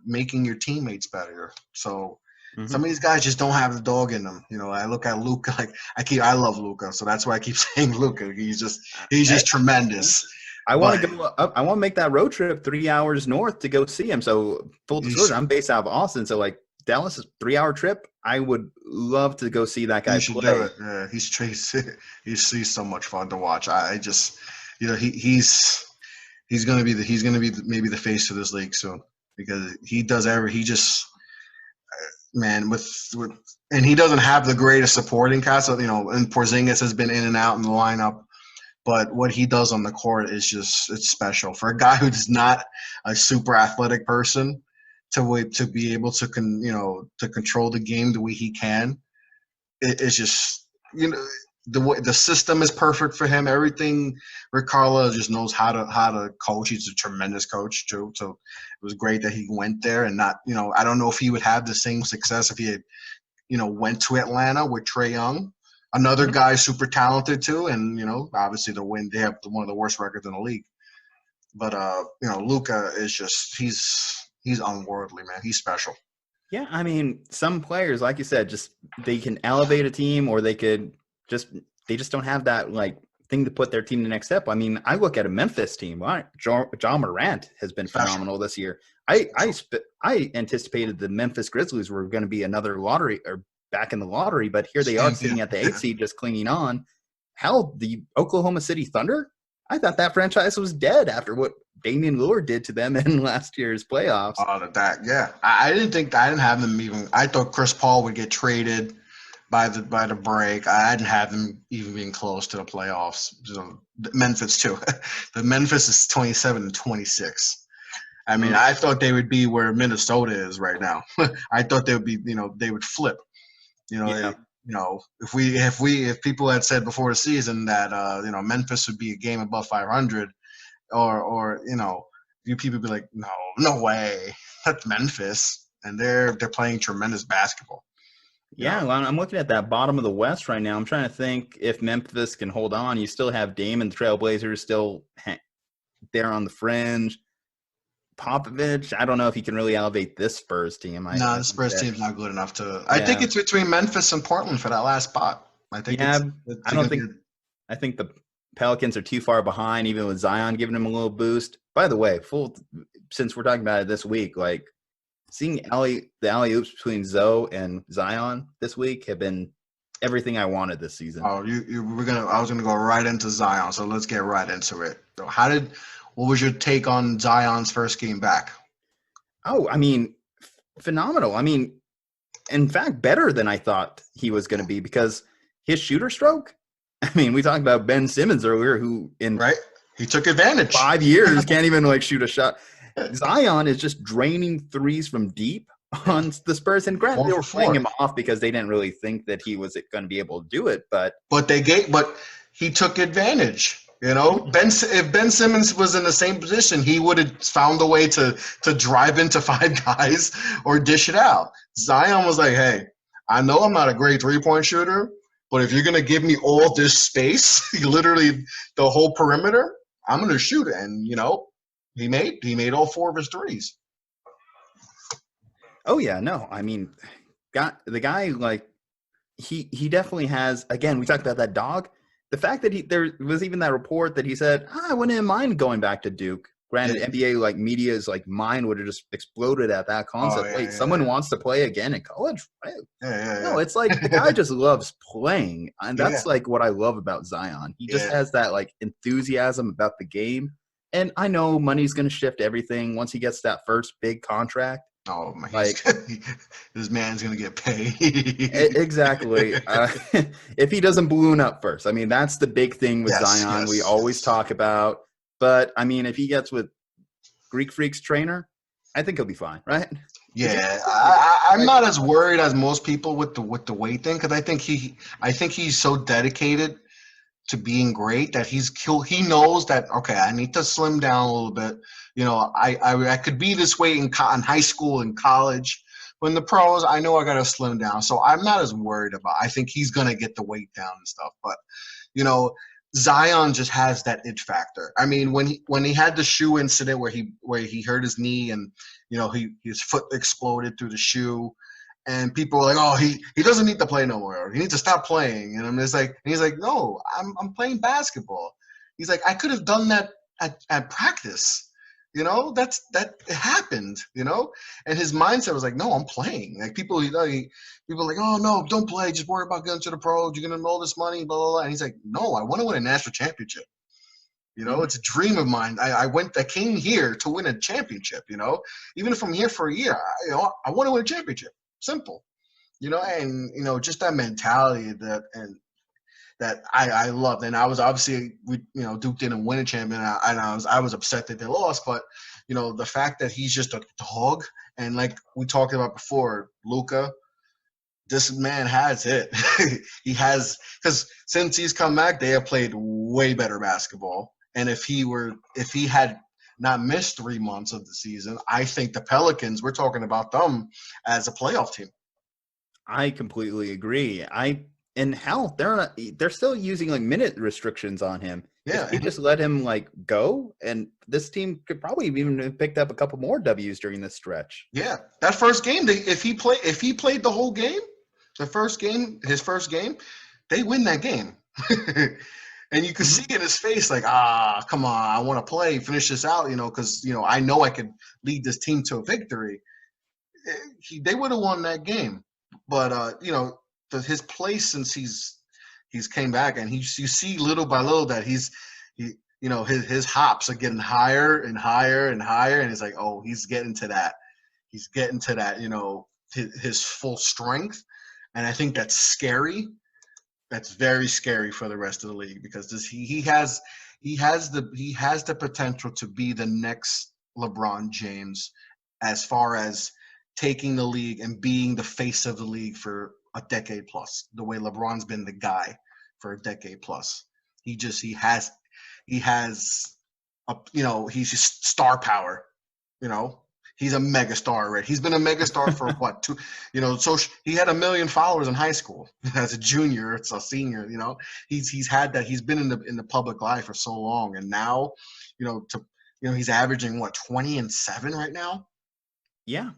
making your teammates better. So some of these guys just don't have the dog in them. I look at Luka, I love Luka, so that's why I keep saying Luka. He's just tremendous. I want to go up. I want to make that road trip 3 hours north to go see him. So full disclosure, I'm based out of Austin. So Dallas is a 3-hour trip. I would love to go see that guy you should play. Do it. Yeah, he's so much fun to watch. I just he's gonna be maybe the face of this league soon because he does and he doesn't have the greatest supporting cast. So, and Porzingis has been in and out in the lineup. But what he does on the court is it's special. For a guy who's not a super athletic person to be able to control the game the way he can, it's just, the system is perfect for him. Everything Rick Carlisle just knows how to coach. He's a tremendous coach too. So it was great that he went there and not, I don't know if he would have the same success if he had, went to Atlanta with Trae Young, another guy super talented too. And, obviously they have one of the worst records in the league. But Luka is just he's unworldly, man. He's special. Yeah, I mean, some players, like you said, just they can elevate a team, or they just don't have that like thing to put their team the next step. I mean, I look at a Memphis team. Right? John Morant has been phenomenal this year. I anticipated the Memphis Grizzlies were going to be another lottery or back in the lottery, but here they are sitting at the 8th seed, just clinging on. Hell, the Oklahoma City Thunder. I thought that franchise was dead after what Damian Lillard did to them in last year's playoffs. Yeah. I didn't have them even. I thought Chris Paul would get traded by the break. I didn't have them even being close to the playoffs. So Memphis too. The Memphis is 27-26. I mean, I thought they would be where Minnesota is right now. I thought they would be. They would flip. If people had said before the season that Memphis would be a game above 500, or you people would be like, no way, that's Memphis, and they're playing tremendous basketball. Yeah, well, I'm looking at that bottom of the West right now. I'm trying to think if Memphis can hold on. You still have Dame and the Trailblazers still there on the fringe. Popovich, I don't know if he can really elevate this Spurs team. The Spurs team's not good enough to. I think it's between Memphis and Portland for that last spot. I think. Yeah, I think the Pelicans are too far behind, even with Zion giving them a little boost. By the way, since we're talking about it this week, like seeing the alley-oops between Zoe and Zion this week have been everything I wanted this season. Oh, I was gonna go right into Zion, so let's get right into it. So what was your take on Zion's first game back? Oh, I mean, phenomenal. I mean, in fact, better than I thought he was going to be, because his shooter stroke. I mean, we talked about Ben Simmons earlier, who he took advantage. 5 years can't even shoot a shot. Zion is just draining threes from deep on the Spurs, and granted, they were playing him off because they didn't really think that he was going to be able to do it. But he took advantage. If Ben Simmons was in the same position, he would have found a way to drive into 5 guys or dish it out. Zion was like, hey, I know I'm not a great three-point shooter, but if you're going to give me all this space, literally the whole perimeter, I'm going to shoot it. And, he made all 4 of his threes. Oh, yeah, no. I mean, the guy, he definitely has, again, we talked about that dog. The fact that there was even that report that he said, I wouldn't mind going back to Duke. Granted, NBA media's mind would have just exploded at that concept. Someone wants to play again in college? Right? No, it's like the guy just loves playing. And that's what I love about Zion. He just has that enthusiasm about the game. And I know money's going to shift everything once he gets that first big contract. Oh, man. This man's going to get paid. Exactly. If he doesn't balloon up first. I mean, that's the big thing with Zion we always talk about. But, I mean, if he gets with Greek Freak's trainer, I think he'll be fine, right? Yeah. I'm not as worried as most people with the weight thing, because I think he's so dedicated to being great that he knows that, okay, I need to slim down a little bit. I could be this way in high school and college. When the pros, I know I got to slim down. So I'm not as worried about it. I think he's going to get the weight down and stuff. But, Zion just has that it factor. I mean, when he had the shoe incident where he hurt his knee and, his foot exploded through the shoe, and people were like, oh, he doesn't need to play no more. He needs to stop playing. And he's like, no, I'm playing basketball. He's like, I could have done that at practice. That it happened, and his mindset was like, no, I'm playing. People are like, oh no, don't play. Just worry about getting to the pros. You're going to know all this money, blah, blah, blah. And he's like, no, I want to win a national championship. It's a dream of mine. I came here to win a championship, even if I'm here for a year, I want to win a championship. Simple, and just that mentality that I loved. And I was obviously, Duke didn't win a championship, and I was upset that they lost. But, the fact that he's just a dog, and like we talked about before, Luka, this man has it. He has, because since he's come back, they have played way better basketball. And if he had not missed 3 months of the season, I think the Pelicans, we're talking about them as a playoff team. I completely agree. In health, they're still using like minute restrictions on him. Yeah, If they just let him like go, and this team could probably even have picked up a couple more W's during this stretch. yeah. That first game, if he played the whole game, his first game, they win that game. And you could see in his face, like, come on, I want to play, finish this out, because, I know I could lead this team to a victory. They would have won that game. But, his place since he's came back, and you see little by little that his hops are getting higher and higher and higher. And it's like, oh, he's getting to that. He's getting to that, his full strength. And I think that's scary. That's very scary for the rest of the league, because he has the potential to be the next LeBron James, as far as taking the league and being the face of the league for a decade plus, the way LeBron's been the guy for a decade plus. He has he's just star power, He's a mega star already. He's been a mega star for what, so he had 1 million followers in high school as a junior, it's a senior, he's had that. He's been in the public life for so long. And now, he's averaging what, 20 and 7 right now. Yeah.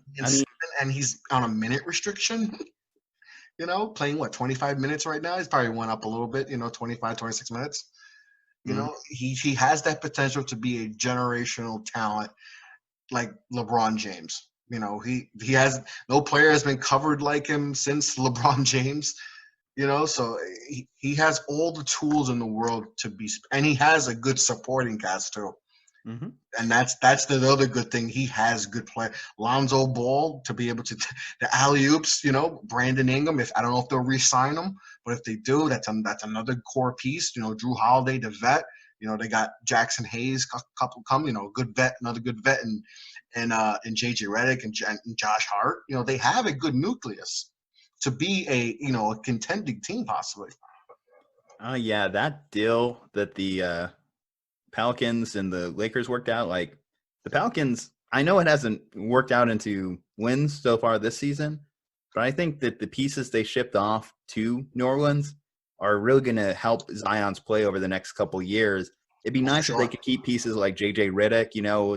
And he's on a minute restriction, playing what, 25 minutes right now. He's probably went up a little bit, 25, 26 minutes. He has that potential to be a generational talent, like LeBron James. He has, no player has been covered like him since LeBron James, so he has all the tools in the world to be, and he has a good supporting cast too. And that's the other good thing. He has good play. Lonzo Ball to be able to the alley-oops, Brandon Ingram. I don't know if they'll re-sign him, but if they do, that's another core piece. Drew Holiday, the vet. They got Jackson Hayes, another good vet, and JJ Redick and Josh Hart. They have a good nucleus to be a contending team possibly. Yeah, that deal that the Pelicans and the Lakers worked out, like the Pelicans, I know it hasn't worked out into wins so far this season, but I think that the pieces they shipped off to New Orleans are really going to help Zion's play over the next couple of years. It'd be nice if they could keep pieces like JJ Redick,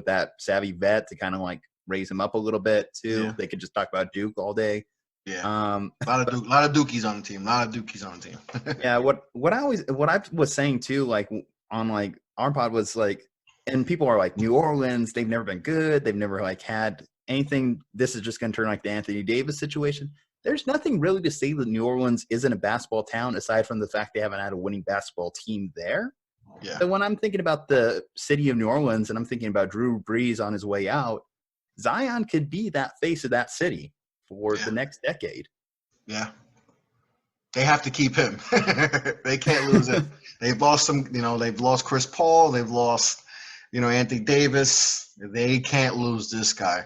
that savvy vet, to kind of like raise him up a little bit too. Yeah. They could just talk about Duke all day. Yeah, a lot of Dukies on the team. Yeah, what I was saying too, like on like our pod, was like, and people are like, New Orleans, they've never been good. They've never like had anything. This is just going to turn like the Anthony Davis situation. There's nothing really to say that New Orleans isn't a basketball town, aside from the fact they haven't had a winning basketball team there. Yeah. So when I'm thinking about the city of New Orleans and I'm thinking about Drew Brees on his way out, Zion could be that face of that city for the next decade. Yeah. They have to keep him. They can't lose him. They've lost some, they've lost Chris Paul. They've lost, Anthony Davis. They can't lose this guy.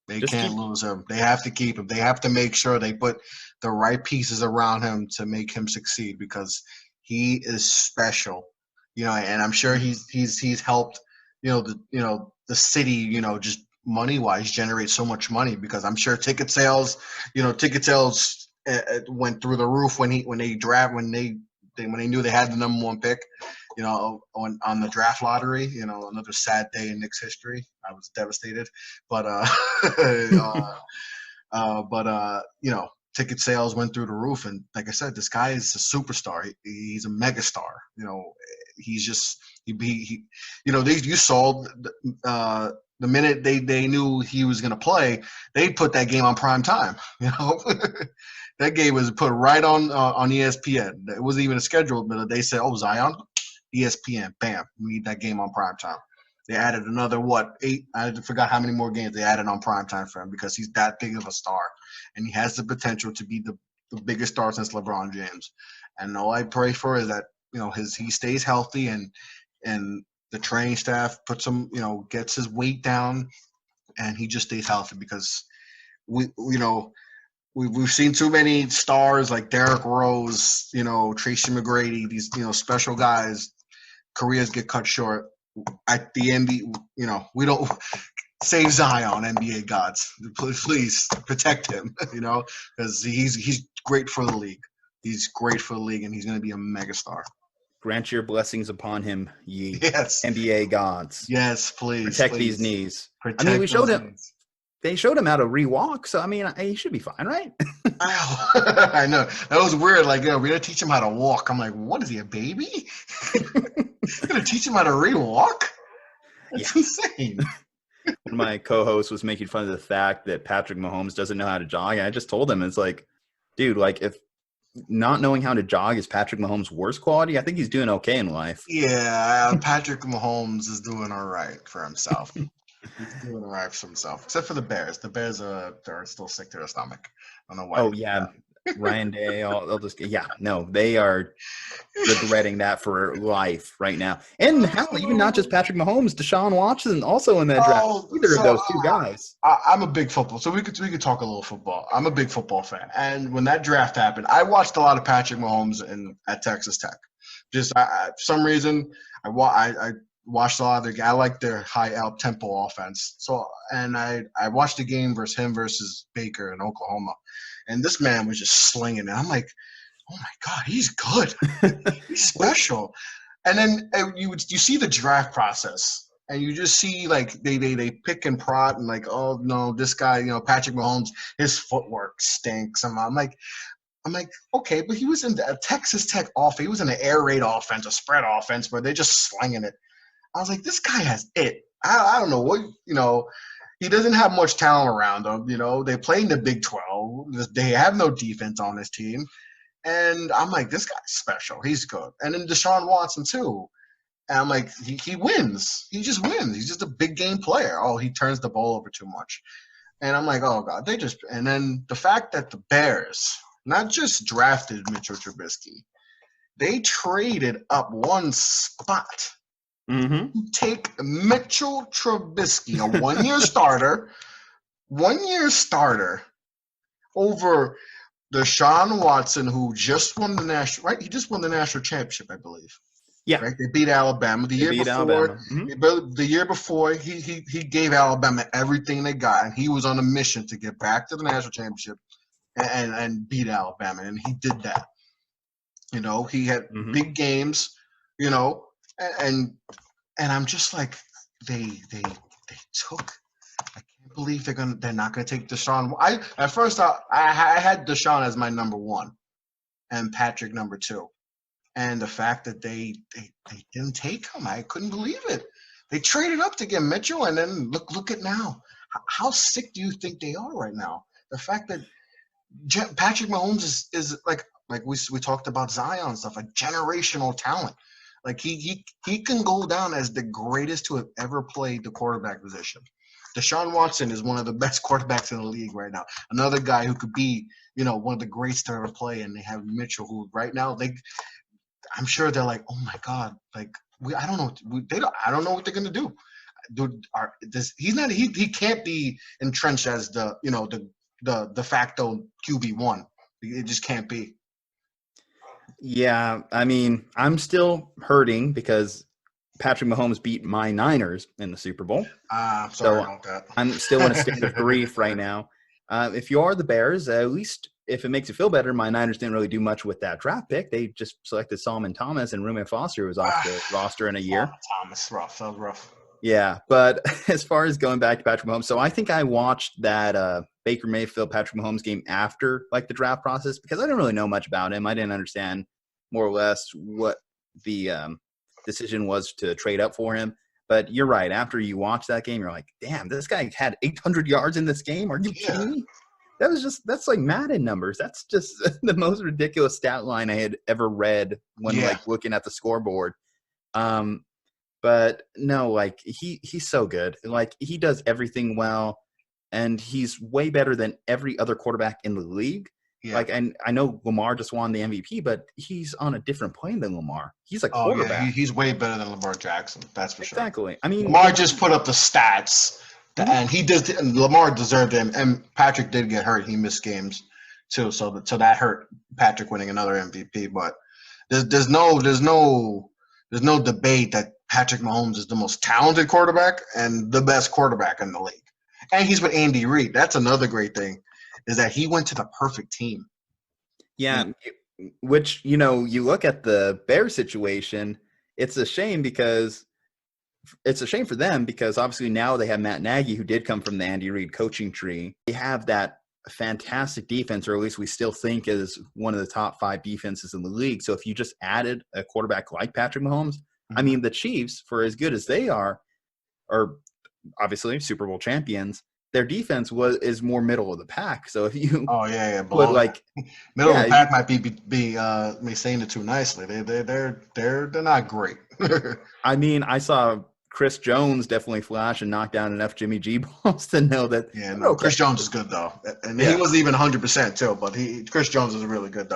They can't lose him. They have to keep him. They have to make sure they put the right pieces around him to make him succeed, because he is special. And I'm sure he's helped, the city, just money wise generate so much money, because I'm sure ticket sales went through the roof when they knew they had the number 1 pick, on the draft lottery. Another sad day in Knicks history. I was devastated, but ticket sales went through the roof, and like I said, this guy is a superstar. He's a megastar. He's just you saw the minute they knew he was going to play, they put that game on prime time. That game was put right on ESPN. It wasn't even a scheduled, but they said, "Oh, Zion, ESPN, bam, we need that game on prime time." They added another 8? I forgot how many more games they added on prime time for him, because he's that big of a star, and he has the potential to be the biggest star since LeBron James. And all I pray for is that he stays healthy, and the training staff puts him, gets his weight down, and he just stays healthy, because we've seen too many stars like Derrick Rose, Tracy McGrady, these special guys. Careers get cut short. At the NBA, we don't save Zion, NBA gods. Please protect him, because he's great for the league. He's great for the league, and he's going to be a megastar. Grant your blessings upon him, ye Yes. NBA gods. Yes, please. Protect these knees. Protect we showed him. Knees. They showed him how to re-walk, so he should be fine, right? I know. That was weird. Like, we're gonna teach him how to walk. I'm like, what is he, a baby? You're gonna teach him how to re-walk? That's insane. One of my co-hosts was making fun of the fact that Patrick Mahomes doesn't know how to jog. And I just told him, it's like, dude, like if not knowing how to jog is Patrick Mahomes' worst quality, I think he's doing okay in life. Yeah, Patrick Mahomes is doing all right for himself. He's doing all right for himself, except for the Bears. The Bears they're still sick to their stomach. I don't know why. Oh yeah, Ryan Day. They are regretting that for life right now. And hell, even not just Patrick Mahomes, Deshaun Watson also in that draft. Either of those two guys. I'm a big football, so we could talk a little football. I'm a big football fan, and when that draft happened, I watched a lot of Patrick Mahomes at Texas Tech. Just for some reason, I watched a lot of I like their high up tempo offense. So, and I watched the game versus Baker in Oklahoma, and this man was just slinging it. I'm like, oh my God, he's good. He's special. And then you see the draft process, and you just see like they pick and prod and like, oh no, this guy, Patrick Mahomes, his footwork stinks. I'm like, okay, but he was in a Texas Tech offense. He was in an air raid offense, a spread offense, where they're just slinging it. I was like, this guy has it. I don't know what, he doesn't have much talent around him. They play in the Big 12. They have no defense on this team. And I'm like, this guy's special. He's good. And then Deshaun Watson, too. And I'm like, he wins. He just wins. He's just a big game player. Oh, he turns the ball over too much. And I'm like, oh, God. And then the fact that the Bears not just drafted Mitchell Trubisky, they traded up one spot. Mm-hmm. Take Mitchell Trubisky, a one-year starter, over Deshaun Watson, who just won the national. Right, he just won the national championship, I believe. Yeah, right. They beat Alabama the year before. Mm-hmm. The year before, he gave Alabama everything they got, and he was on a mission to get back to the national championship and beat Alabama, and he did that. He had big games. And I'm just like, they took. I can't believe they're not gonna take Deshaun. At first I had Deshaun as my number one, and Patrick number two, and the fact that they didn't take him, I couldn't believe it. They traded up to get Mitchell, and then look at now. How sick do you think they are right now? The fact that Patrick Mahomes is like we talked about Zion stuff, a generational talent. Like he can go down as the greatest to have ever played the quarterback position. Deshaun Watson is one of the best quarterbacks in the league right now. Another guy who could be, one of the greats to ever play. And they have Mitchell, who right now I'm sure they're like, oh my God, like I don't know what they're gonna do. Dude, he can't be entrenched as the de facto QB1. It just can't be. Yeah, I'm still hurting because Patrick Mahomes beat my Niners in the Super Bowl. Sorry about that. I'm still in a state of grief right now. If you are the Bears, at least if it makes you feel better, my Niners didn't really do much with that draft pick. They just selected Solomon Thomas, and Reuben Foster was off the roster in a year. Thomas, rough. That was rough. Yeah, but as far as going back to Patrick Mahomes, so I think I watched that Baker Mayfield Patrick Mahomes game after the draft process because I didn't really know much about him. I didn't understand more or less what the decision was to trade up for him. But you're right. After you watch that game, you're like, damn, this guy had 800 yards in this game. Are you kidding me? That's like Madden numbers. That's just the most ridiculous stat line I had ever read when looking at the scoreboard. But no, he's so good. He does everything well, and he's way better than every other quarterback in the league. Yeah. And I know Lamar just won the MVP, but he's on a different plane than Lamar. He's a quarterback. Yeah, he's way better than Lamar Jackson. That's for sure. Exactly. Lamar just put up the stats, and Lamar deserved him. And Patrick did get hurt; he missed games. too. So that hurt Patrick winning another MVP. But there's no debate that Patrick Mahomes is the most talented quarterback and the best quarterback in the league. And he's with Andy Reid. That's another great thing, is that he went to the perfect team. Yeah, which, you look at the Bears situation, it's a shame for them because obviously now they have Matt Nagy, who did come from the Andy Reid coaching tree. They have that fantastic defense, or at least we still think is one of the top 5 defenses in the league. So if you just added a quarterback like Patrick Mahomes, I mean, the Chiefs, for as good as they are obviously Super Bowl champions. Their defense is more middle of the pack. So if you put middle of the pack might be me saying it too nicely. They're not great. I mean, I saw Chris Jones definitely flash and knock down enough Jimmy G balls to know that. Yeah, no, okay. Chris Jones is good though, and he wasn't even 100% too. But Chris Jones is a really good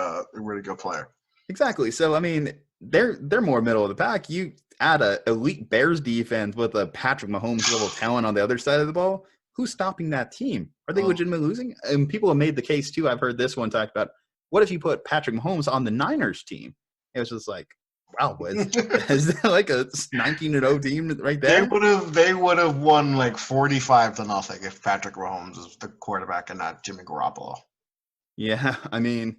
player. Exactly. So I mean, they're more middle of the pack. You add a elite Bears defense with a Patrick Mahomes level talent on the other side of the ball. Who's stopping that team? Are they legitimately losing? And people have made the case too. I've heard this one talked about. What if you put Patrick Mahomes on the Niners team? It was just like, wow, is that like a 19-0 team right there? They would have won like 45-0 if Patrick Mahomes was the quarterback and not Jimmy Garoppolo. Yeah, I mean,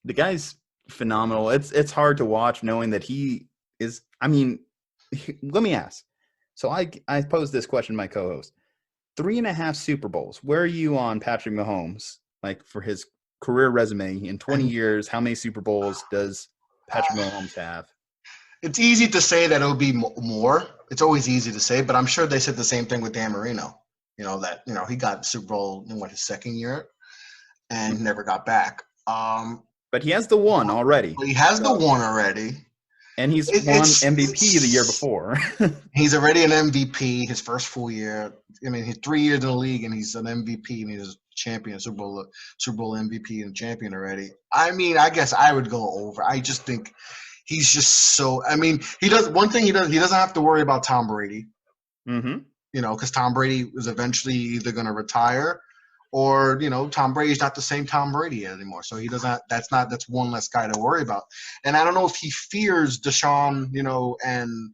the guy's phenomenal. It's hard to watch knowing that he is. I mean, let me ask. So I posed this question to my co-host. 3.5 Super Bowls. Where are you on Patrick Mahomes? Like for his career resume in 20 years, how many Super Bowls does Patrick Mahomes have? It's easy to say that it'll be more. It's always easy to say, but I'm sure they said the same thing with Dan Marino. He got Super Bowl in his second year and never got back. But he has the one already. He has the one already. And he's won MVP the year before. He's already an MVP his first full year. I mean, he's 3 years in the league, and he's an MVP, and he's a champion, Super Bowl MVP and champion already. I mean, I guess I would go over. I just think he's just so – I mean, he doesn't have to worry about Tom Brady, because Tom Brady is eventually either going to retire or, Tom Brady's not the same Tom Brady anymore. So he doesn't. That's one less guy to worry about. And I don't know if he fears Deshaun, and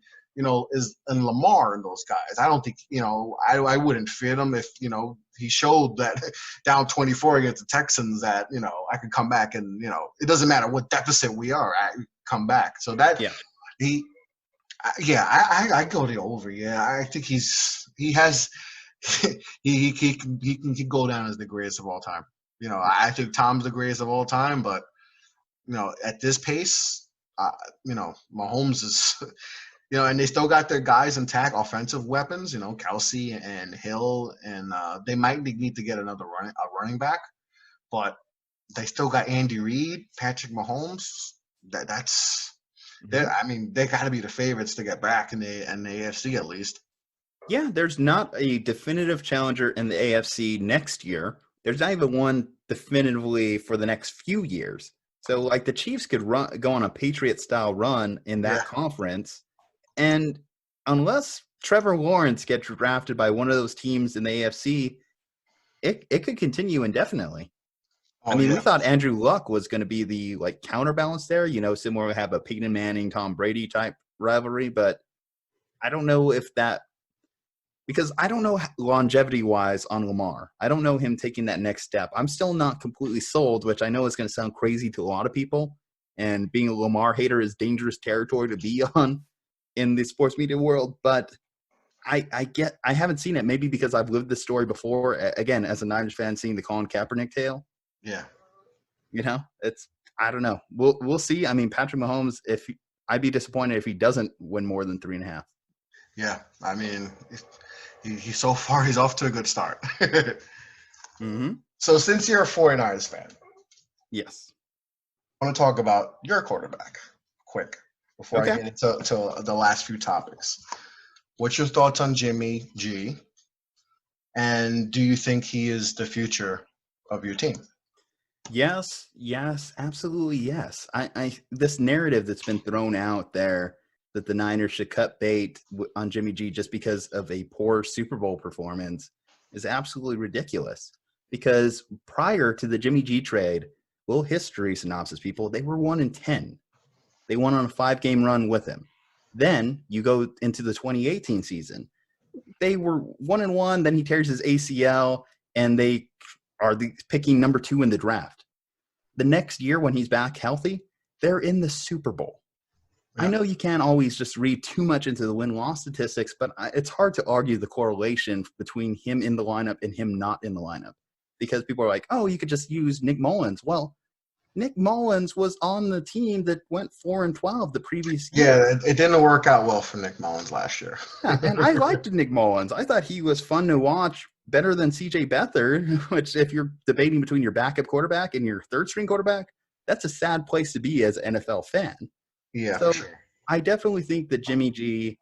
Lamar and those guys. I don't think, I wouldn't fear them if, he showed that down 24 against the Texans that, I could come back and, it doesn't matter what deficit we are, I come back. So that I go the over. Yeah, I think he can go down as the greatest of all time. I think Tom's the greatest of all time, but at this pace, Mahomes is, and they still got their guys intact, offensive weapons, Kelsey and Hill, and they might need to get another running back, but they still got Andy Reid, Patrick Mahomes. They got to be the favorites to get back in the AFC at least. Yeah, there's not a definitive challenger in the AFC next year. There's not even one definitively for the next few years. So, like, the Chiefs could go on a Patriot-style run in that conference, and unless Trevor Lawrence gets drafted by one of those teams in the AFC, it could continue indefinitely. We thought Andrew Luck was going to be the counterbalance there, similar to have a Peyton Manning, Tom Brady type rivalry, but I don't know if that. Because I don't know longevity-wise on Lamar. I don't know him taking that next step. I'm still not completely sold, which I know is going to sound crazy to a lot of people. And being a Lamar hater is dangerous territory to be on in the sports media world. But I haven't seen it. Maybe because I've lived this story before. Again, as a Niners fan, seeing the Colin Kaepernick tale. Yeah. I don't know. We'll see. I mean, Patrick Mahomes, I'd be disappointed if he doesn't win more than 3.5. Yeah, I mean, he's so far he's off to a good start. So since you're a 49ers fan, yes, I want to talk about your quarterback quick before I get into the last few topics. What's your thoughts on Jimmy G? And do you think he is the future of your team? Yes, absolutely yes. This narrative that's been thrown out there that the Niners should cut bait on Jimmy G just because of a poor Super Bowl performance is absolutely ridiculous. because prior to the Jimmy G trade, little history synopsis, people, they were 1-10. They won on a 5-game run with him. Then you go into the 2018 season. They were 1-1. Then he tears his ACL, and they are picking number 2 in the draft. The next year, when he's back healthy, they're in the Super Bowl. Yeah. I know you can't always just read too much into the win-loss statistics, but it's hard to argue the correlation between him in the lineup and him not in the lineup, because people are like, oh, you could just use Nick Mullins. Well, Nick Mullins was on the team that went 4-12 the previous year. Yeah, it didn't work out well for Nick Mullins last year. Yeah, and I liked Nick Mullins. I thought he was fun to watch, better than C.J. Beathard, which if you're debating between your backup quarterback and your third-string quarterback, that's a sad place to be as an NFL fan. Yeah, so for sure. I definitely think that Jimmy G,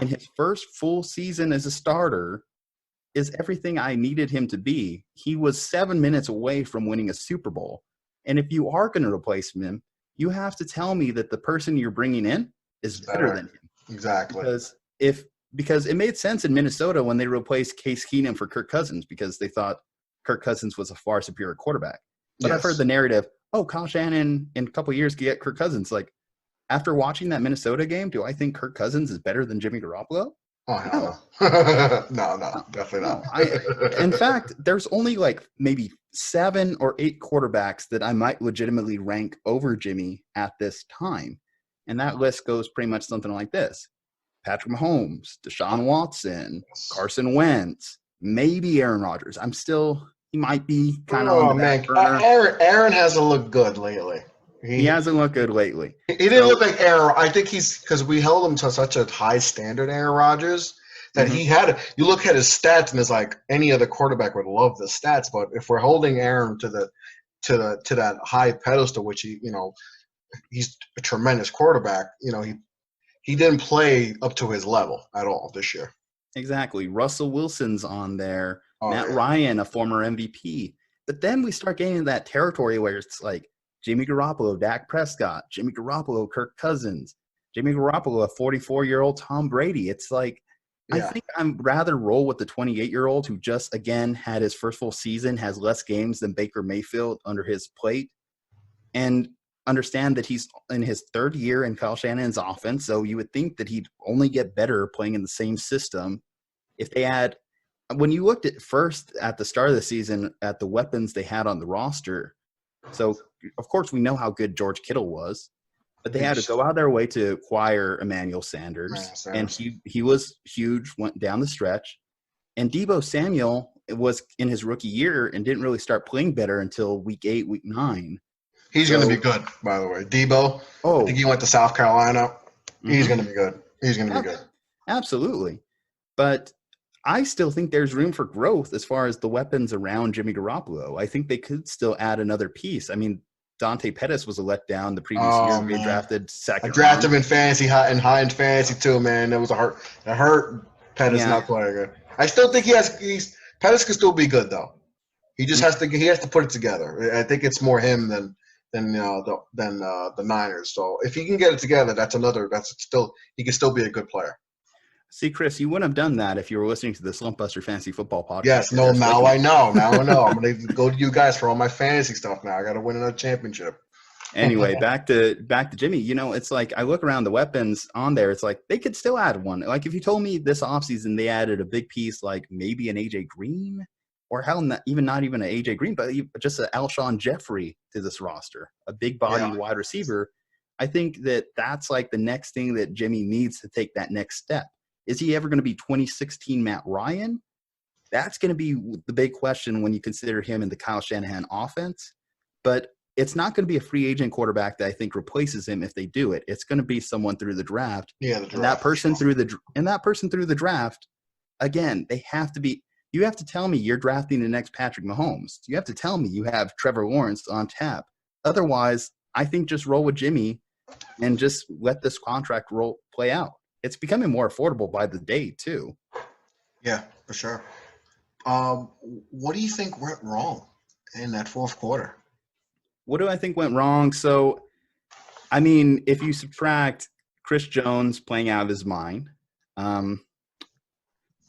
in his first full season as a starter, is everything I needed him to be. He was 7 minutes away from winning a Super Bowl. And if you are going to replace him, you have to tell me that the person you're bringing in is better than him. Exactly. Because it made sense in Minnesota when they replaced Case Keenum for Kirk Cousins, because they thought Kirk Cousins was a far superior quarterback. But yes. I've heard the narrative, Kyle Shanahan in a couple of years can get Kirk Cousins. Like, after watching that Minnesota game, do I think Kirk Cousins is better than Jimmy Garoppolo? Oh, hell no. No, definitely not. In fact, there's only like maybe 7 or 8 quarterbacks that I might legitimately rank over Jimmy at this time. And that list goes pretty much something like this. Patrick Mahomes, Deshaun Watson, Carson Wentz, maybe Aaron Rodgers. He might be kind of on the back burner. Aaron hasn't looked good lately. He hasn't looked good lately. He didn't look like Aaron. I think because we held him to such a high standard, Aaron Rodgers, that he had. You look at his stats, and it's like any other quarterback would love the stats. But if we're holding Aaron to that high pedestal, which he's a tremendous quarterback. He didn't play up to his level at all this year. Exactly. Russell Wilson's on there. Matt Ryan, a former MVP. But then we start getting into that territory where it's like Jimmy Garoppolo, Dak Prescott, Jimmy Garoppolo, Kirk Cousins, Jimmy Garoppolo, a 44-year-old Tom Brady. It's like, I think I'd rather roll with the 28-year-old who just, again, had his first full season, has less games than Baker Mayfield under his plate, and understand that he's in his 3rd year in Kyle Shanahan's offense, so you would think that he'd only get better playing in the same system. If they had – when you looked at first at the start of the season at the weapons they had on the roster, so – of course, we know how good George Kittle was, but they had to go out of their way to acquire Emmanuel Sanders, and he was huge, went down the stretch. And Deebo Samuel was in his rookie year and didn't really start playing better until week 8, week 9. He's going to be good, by the way. Deebo, I think he went to South Carolina. He's going to be good. He's going to be good. Absolutely. But I still think there's room for growth as far as the weapons around Jimmy Garoppolo. I think they could still add another piece. I mean, Dante Pettis was a letdown the previous year. We drafted second. I drafted him in fantasy, and high in fantasy too, man. It was it hurt Pettis not playing good. I still think Pettis can still be good though. He just has to put it together. I think it's more him than the Niners. So if he can get it together, he can still be a good player. See, Chris, you wouldn't have done that if you were listening to the Slumpbuster Fantasy Football podcast. Yes, no, now I know. I'm going to go to you guys for all my fantasy stuff now. I got to win another championship. Anyway, back to Jimmy. It's like I look around the weapons on there. It's like they could still add one. Like if you told me this offseason they added a big piece like maybe an A.J. Green or hell, not even an A.J. Green, but just an Alshon Jeffrey to this roster, a big body wide receiver, I think that's like the next thing that Jimmy needs to take that next step. Is he ever going to be 2016 Matt Ryan? That's going to be the big question when you consider him in the Kyle Shanahan offense. But it's not going to be a free agent quarterback that I think replaces him if they do it. It's going to be someone through the draft. Yeah, the draft. And that person through the draft, again, they have to be – you have to tell me you're drafting the next Patrick Mahomes. You have to tell me you have Trevor Lawrence on tap. Otherwise, I think just roll with Jimmy and just let this contract play out. It's becoming more affordable by the day, too. Yeah, for sure. What do you think went wrong in that fourth quarter? What do I think went wrong? So, I mean, if you subtract Chris Jones playing out of his mind,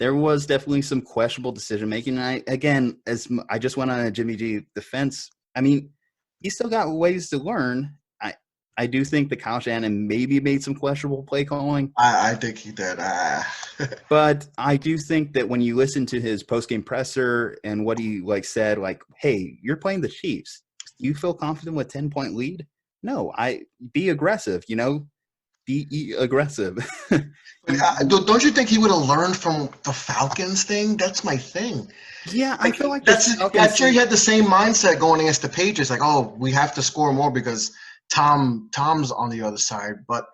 there was definitely some questionable decision making. And I just went on a Jimmy G defense. I mean, he's still got ways to learn. I do think that Kyle Shanahan maybe made some questionable play calling. I think he did. But I do think that when you listen to his post-game presser and what he said, hey, you're playing the Chiefs. Do you feel confident with 10-point lead? No, be aggressive, be aggressive. Don't you think he would have learned from the Falcons thing? That's my thing. Yeah, I feel like I'm sure he had the same mindset going against the Patriots. We have to score more because Tom's on the other side. But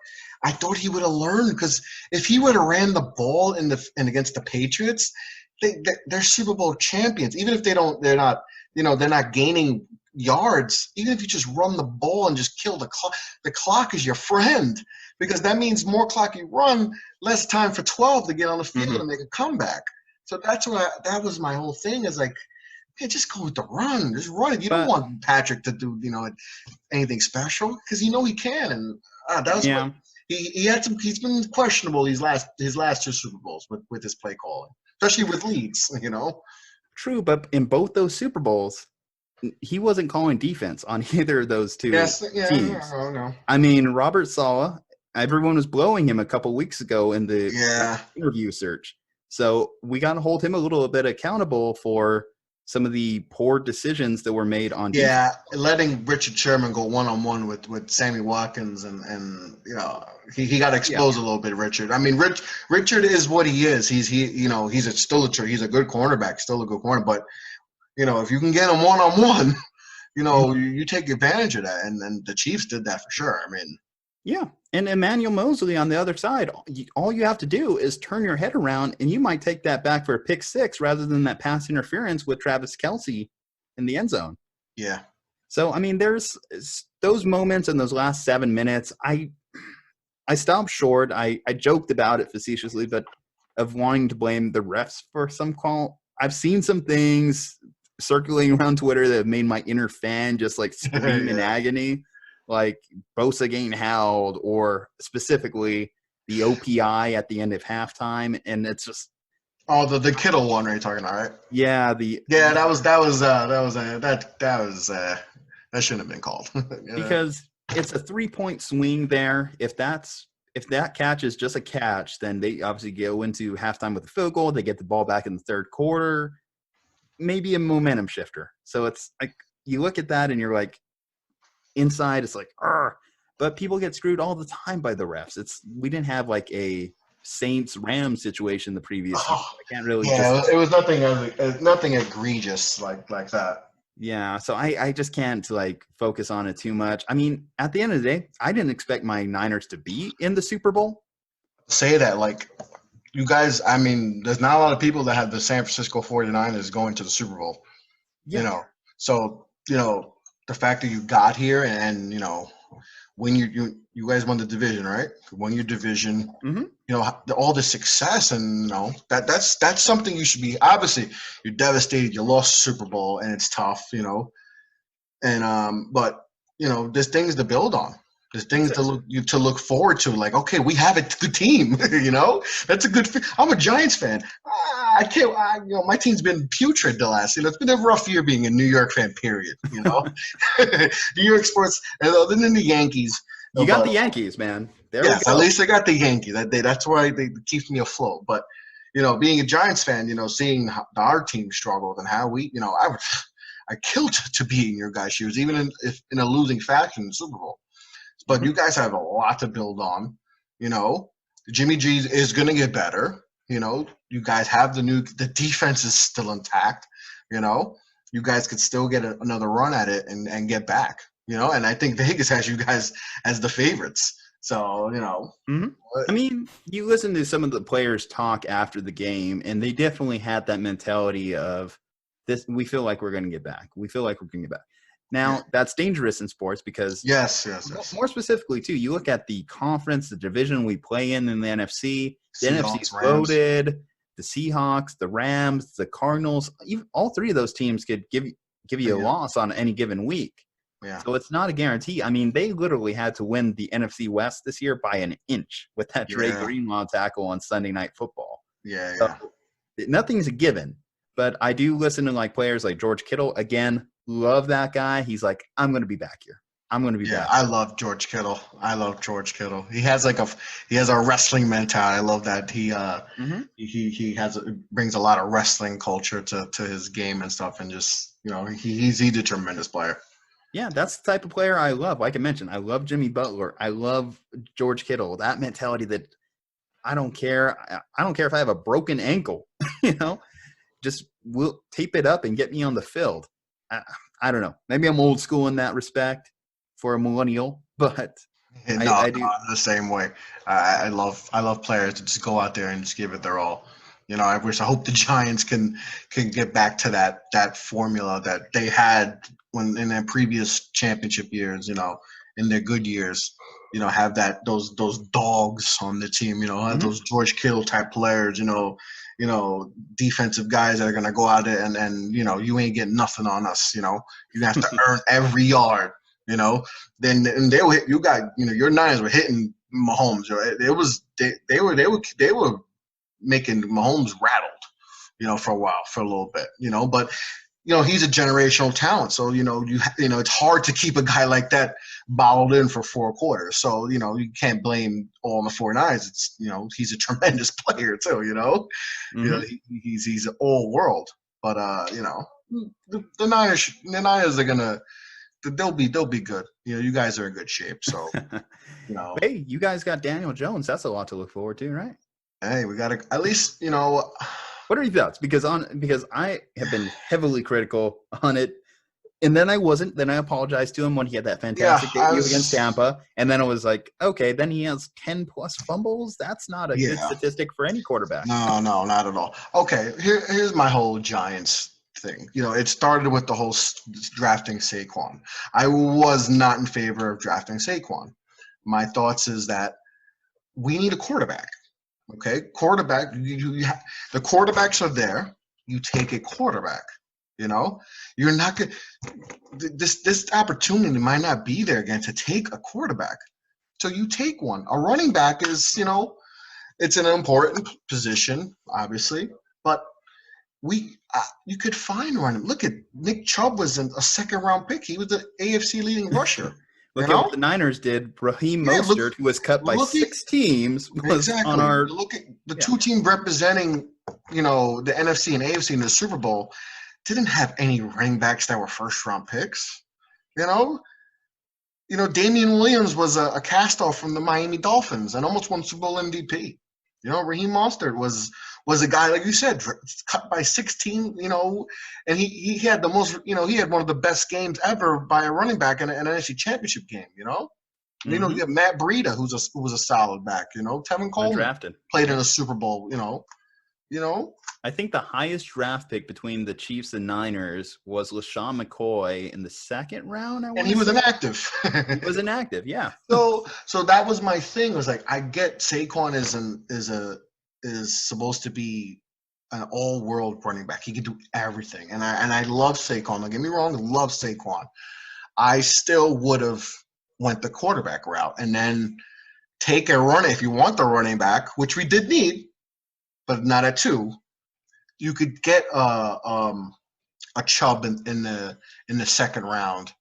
I thought he would have learned, because if he would have ran the ball and against the Patriots, they're Super Bowl champions. Even if they're not gaining yards. Even if you just run the ball and just kill the clock, the clock is your friend, because that means more clock you run, less time for 12 to get on the field and make a comeback. So that was my whole thing. Is just go with the run. Just run it. You don't want Patrick to do anything special, because he can. And that was he's been questionable his last 2 Super Bowls with his play calling, especially with leads. True, but in both those Super Bowls, he wasn't calling defense on either of those two teams. No. I mean, Robert Saleh, everyone was blowing him a couple weeks ago in the interview search. So we got to hold him a little bit accountable for some of the poor decisions that were made on defense. Yeah, letting Richard Sherman go one-on-one with Sammy Watkins and he got exposed a little bit, Richard. I mean, Richard is what he is. He's a good cornerback, still a good corner, but if you can get him one-on-one, you take advantage of that. And the Chiefs did that for sure. I mean, yeah. And Emmanuel Mosley on the other side, all you have to do is turn your head around and you might take that back for a pick six rather than that pass interference with Travis Kelce in the end zone. Yeah. So, I mean, there's those moments in those last 7 minutes. I stopped short. I joked about it facetiously, but of wanting to blame the refs for some call. I've seen some things circulating around Twitter that have made my inner fan just scream in agony, like Bosa getting howled, or specifically the OPI at the end of halftime, and it's just the Kittle one, are you talking about, right? Yeah, that shouldn't have been called. Because it's a 3-point swing there. If that catch is just a catch, then they obviously go into halftime with a field goal. They get the ball back in the third quarter. Maybe a momentum shifter. So it's you look at that and you're inside it's but people get screwed all the time by the refs. We didn't have a Saints-Rams situation the previous year. I can't really. Yeah, it was nothing egregious like that. Yeah, so I just can't focus on it too much. I mean, at the end of the day, I didn't expect my Niners to be in the Super Bowl. Say that you guys, I mean, there's not a lot of people that have the San Francisco 49ers going to the Super Bowl. Yeah. So, the fact that you got here and when you guys won the division, right? Won your division, all the success, and that's something you should be. Obviously, you're devastated. You lost the Super Bowl, and it's tough, and but there's things to build on. There's things to look forward to. Okay, we have a good team. That's a good. I'm a Giants fan. I can't. My team's been putrid the last. It's been a rough year being a New York fan. Period. New York sports, other than the Yankees. You got the Yankees, man. Yes, at least I got the Yankees. That's why they keeps me afloat. But being a Giants fan, seeing how our team struggled and how we, I killed to be in your guys' shoes, even in a losing fashion in the Super Bowl. But you guys have a lot to build on. Jimmy G is going to get better. You guys have the defense is still intact. You guys could still get another run at it and get back. And I think Vegas has you guys as the favorites. So, I mean, you listen to some of the players talk after the game, and they definitely had that mentality of this. We feel like we're going to get back. We feel like we're going to get back. Now, that's dangerous in sports because yes. More specifically, too, you look at the conference, the division we play in the NFC. The NFC's loaded. The Seahawks, the Rams, the Cardinals, all three of those teams could give you a loss on any given week. Yeah. So it's not a guarantee. I mean, they literally had to win the NFC West this year by an inch with that Dre Greenlaw tackle on Sunday Night Football. Yeah. So nothing's a given, but I do listen to like players like George Kittle. Again, love that guy. He's like, I'm going to be back here. I'm going to be Yeah, back I here. love George Kittle. I love George Kittle. He has a wrestling mentality. I love that Mm-hmm. brings a lot of wrestling culture to his game and stuff, and just he's a tremendous player. Yeah, that's the type of player I love. Like I mentioned, I love Jimmy Butler. I love George Kittle. That mentality that I don't care. I don't care if I have a broken ankle, just we'll tape it up and get me on the field. I don't know. Maybe I'm old school in that respect for a millennial, but No, I do. I'm the same way. I love players to just go out there and just give it their all. I hope the Giants can get back to that formula that they had when in their previous championship years. In their good years. Have those dogs on the team. Have those George Kittle type players. Defensive guys that are gonna go out there and you ain't getting nothing on us. You have to earn every yard. Then and they were you got your Niners were hitting Mahomes. It was they were making Mahomes rattled, for a while, for a little bit, but he's a generational talent. So, it's hard to keep a guy like that bottled in for 4 quarters. So, you can't blame all the 49ers. It's, he's a tremendous player too, he's an all world, but, the Niners are going to, they'll be good. You guys are in good shape. So, Hey, you guys got Daniel Jones. That's a lot to look forward to, right? Hey, we got to at least, What are your thoughts? Because I have been heavily critical on it, and then I wasn't. Then I apologized to him when he had that fantastic debut against Tampa, and then it was like, okay, then he has 10+ fumbles. That's not a good statistic for any quarterback. No, not at all. Okay, here's my whole Giants thing. It started with the whole drafting Saquon. I was not in favor of drafting Saquon. My thoughts is that we need a quarterback. Okay, quarterback. The quarterbacks are there. You take a quarterback. You're not good. This opportunity might not be there again to take a quarterback. So you take one. A running back is, it's an important position, obviously, but you could find running. Look at Nick Chubb was a 2nd-round pick. He was the AFC leading rusher. Look at what the Niners did. Raheem Mostert, who was cut by 6 teams, was on our. Look at the 2 teams representing, the NFC and AFC in the Super Bowl. Didn't have any running backs that were 1st-round picks. Damian Williams was a cast-off from the Miami Dolphins and almost won Super Bowl MVP. Raheem Mostert was a guy, like you said, cut by 16, and he had the most, he had one of the best games ever by a running back in an NFC Championship game, You have Matt Breida, who was a solid back, Tevin Coleman played in a Super Bowl, I think the highest draft pick between the Chiefs and Niners was LaShawn McCoy in the 2nd round. And he was inactive. He was inactive, yeah. So that was my thing. Was like, I get Saquon is supposed to be an all-world running back. He can do everything, and I love Saquon. Don't get me wrong, I love Saquon. I still would have went the quarterback route and then take a run if you want the running back, which we did need, but not at 2. You could get a Chubb in the 2nd round,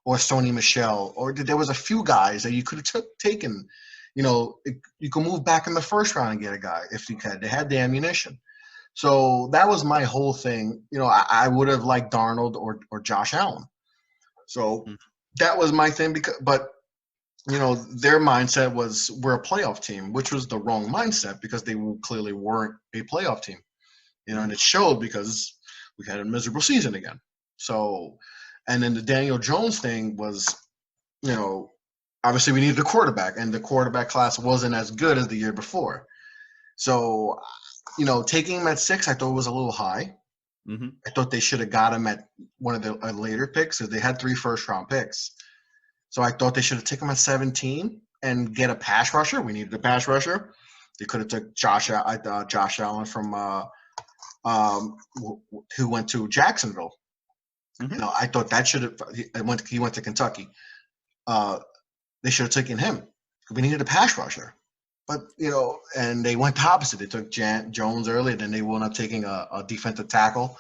or Sony Michel, or there was a few guys that you could have taken. You can move back in the 1st round and get a guy if you could. They had the ammunition. So that was my whole thing. I would have liked Darnold or Josh Allen. So that was my thing. But their mindset was we're a playoff team, which was the wrong mindset because they clearly weren't a playoff team. And it showed because we had a miserable season again. So, and then the Daniel Jones thing was, obviously we needed a quarterback, and the quarterback class wasn't as good as the year before. So, taking him at 6, I thought was a little high. Mm-hmm. I thought they should have got him at one of the later picks because they had 3 1st-round picks. So I thought they should have taken him at 17 and get a pass rusher. We needed a pass rusher. They could have took Josh Allen from who went to Jacksonville. Mm-hmm. I thought that should have he went to Kentucky. They should have taken him. We needed a pass rusher. But, and they went the opposite. They took Jones early, then they wound up taking a defensive tackle,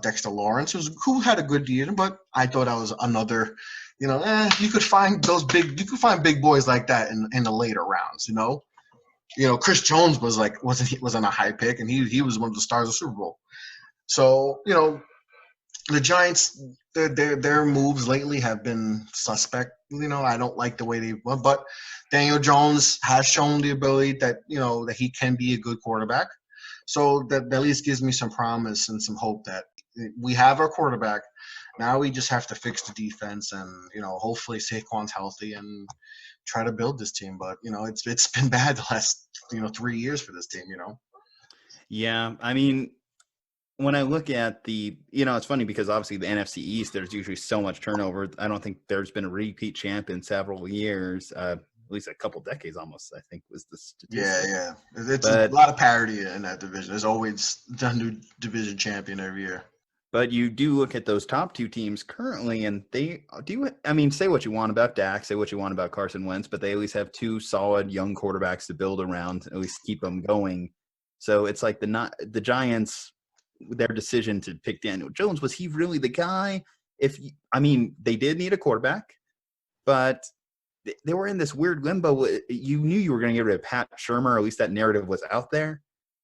Dexter Lawrence, who had a good year, but I thought that was another, you could find big boys like that in the later rounds, Chris Jones was wasn't a high pick, and he was one of the stars of the Super Bowl. So, the Giants, their moves lately have been suspect. I don't like the way they went, but Daniel Jones has shown the ability that that he can be a good quarterback. So that at least gives me some promise and some hope that we have our quarterback. Now we just have to fix the defense, and hopefully Saquon's healthy and try to build this team. But it's been bad the last 3 years for this team. Yeah, I mean, when I look at it's funny because obviously the NFC East, there's usually so much turnover. I don't think there's been a repeat champ in several years, at least a couple decades almost, I think was the statistic. Yeah. It's a lot of parity in that division. There's always a new division champion every year. But you do look at those top two teams currently, and they do. I mean, say what you want about Dak, say what you want about Carson Wentz, but they at least have two solid young quarterbacks to build around, at least keep them going. So it's like the Giants, their decision to pick Daniel Jones, was he really the guy? They did need a quarterback, but they were in this weird limbo. You knew you were going to get rid of Pat Shurmur, or at least that narrative was out there.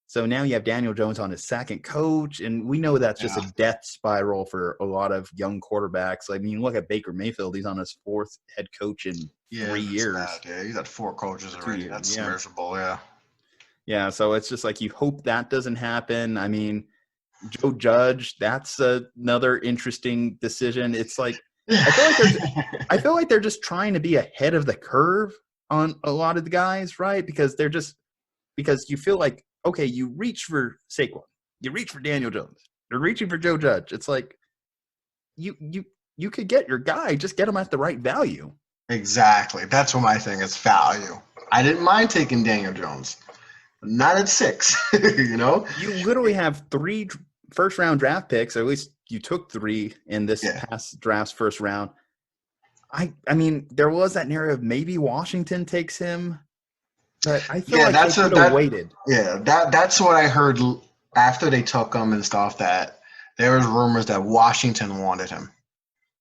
So now you have Daniel Jones on his second coach, and we know that's just a death spiral for a lot of young quarterbacks. I mean, look at Baker Mayfield; he's on his fourth head coach in 3 years. Yeah, he's had 4 coaches already. That's miserable. Yeah. Yeah, so it's just like you hope that doesn't happen. I mean, Joe Judge, that's another interesting decision. It's like I feel like they're just trying to be ahead of the curve on a lot of the guys, right? Because you feel like, okay, you reach for Saquon, you reach for Daniel Jones, you're reaching for Joe Judge. It's like you could get your guy, just get him at the right value. Exactly. That's what my thing is, value. I didn't mind taking Daniel Jones, but not at 6. You literally have 3 first-round draft picks, or at least you took 3 in this past draft's first round. I mean, there was that narrative maybe Washington takes him, but I feel like they could have waited. Yeah, that's what I heard after they took him and stuff, that there was rumors that Washington wanted him.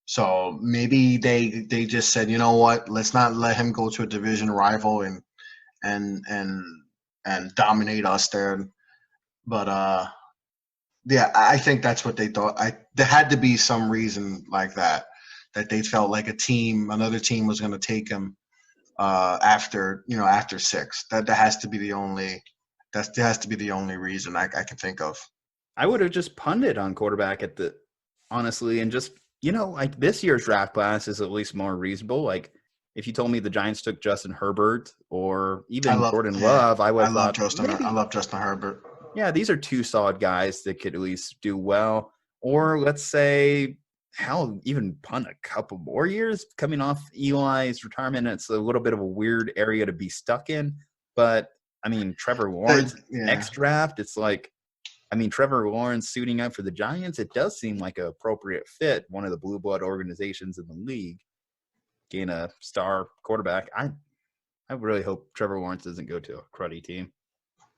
So maybe they just said, you know what, let's not let him go to a division rival and dominate us there. But yeah, I think that's what they thought. There had to be some reason like that they felt like another team was going to take him after 6. That has to be the only reason I can think of. I would have just punted on quarterback honestly, and just like this year's draft class is at least more reasonable. Like if you told me the Giants took Justin Herbert or even Jordan Love, I would have thought I love Justin Herbert. Yeah, these are 2 solid guys that could at least do well. Or let's say, even punt a couple more years coming off Eli's retirement. It's a little bit of a weird area to be stuck in. But, I mean, Trevor Lawrence, next draft, it's like, Trevor Lawrence suiting up for the Giants, it does seem like an appropriate fit, one of the blue blood organizations in the league, gain a star quarterback. I really hope Trevor Lawrence doesn't go to a cruddy team.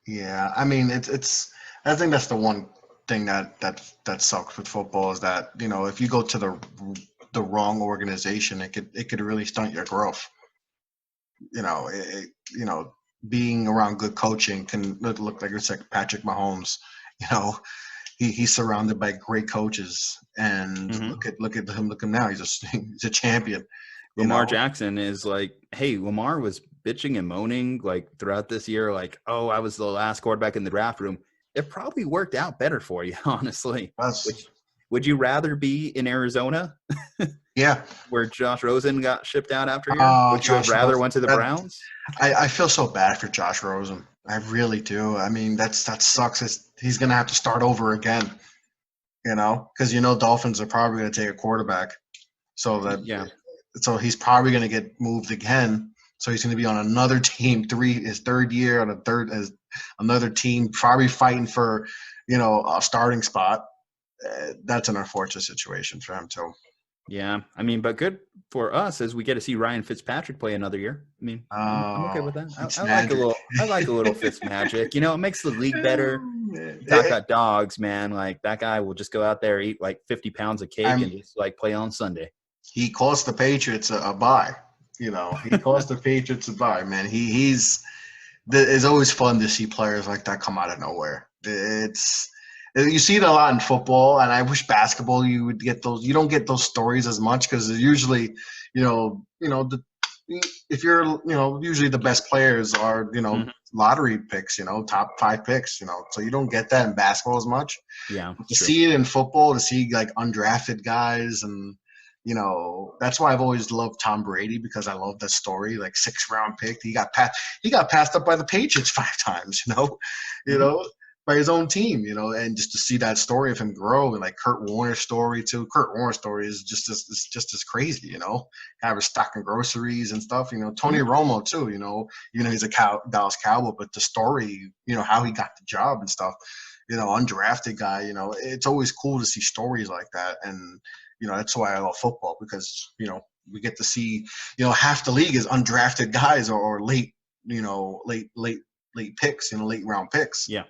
Yeah, I mean, it's. I think that's the one thing that sucks with football, is that if you go to the wrong organization, it could really stunt your growth. Being around good coaching can look like it's like Patrick Mahomes. He's surrounded by great coaches, and look at him now. He's a champion. Lamar Jackson is like, hey, Lamar was bitching and moaning like throughout this year, like, oh, I was the last quarterback in the draft room. It probably worked out better for you, honestly. Would you rather be in Arizona? Yeah. Where Josh Rosen got shipped out after you? Would you have rather went to the Browns? I feel so bad for Josh Rosen. I really do. I mean, that sucks. He's going to have to start over again, because Dolphins are probably going to take a quarterback. So he's probably going to get moved again. So he's going to be on another team, his third year on as another team, probably fighting for, a starting spot. That's an unfortunate situation for him too. Yeah, I mean, but good for us as we get to see Ryan Fitzpatrick play another year. I mean, I'm okay Oh, with that. it's I like a magic. little, I like a little Fitz magic. You know, it makes the league better. You talk about dogs, man. Like that guy will just go out there, eat like 50 pounds of cake, and just like play on Sunday. He cost the Patriots a bye. You know, he cost the Patriots a bye, man. It's always fun to see players like that come out of nowhere. You see it a lot in football, and I wish basketball you would get those. You don't get those stories as much because usually, if you're, usually the best players are, lottery picks, top 5 picks, so you don't get that in basketball as much. Yeah, But to see it in football, to see like undrafted guys and that's why I've always loved Tom Brady because I love that story. Like 6th round pick, he got passed up by the Patriots 5 times. By his own team. And just to see that story of him grow and like Kurt Warner's story too. Kurt Warner's story is just as crazy. Guy was stocking groceries and stuff. Tony Romo too. He's a Dallas Cowboy, but the story, how he got the job and stuff. Undrafted guy. It's always cool to see stories like that and. That's why I love football because, we get to see, half the league is undrafted guys or late picks, late round picks. Yeah.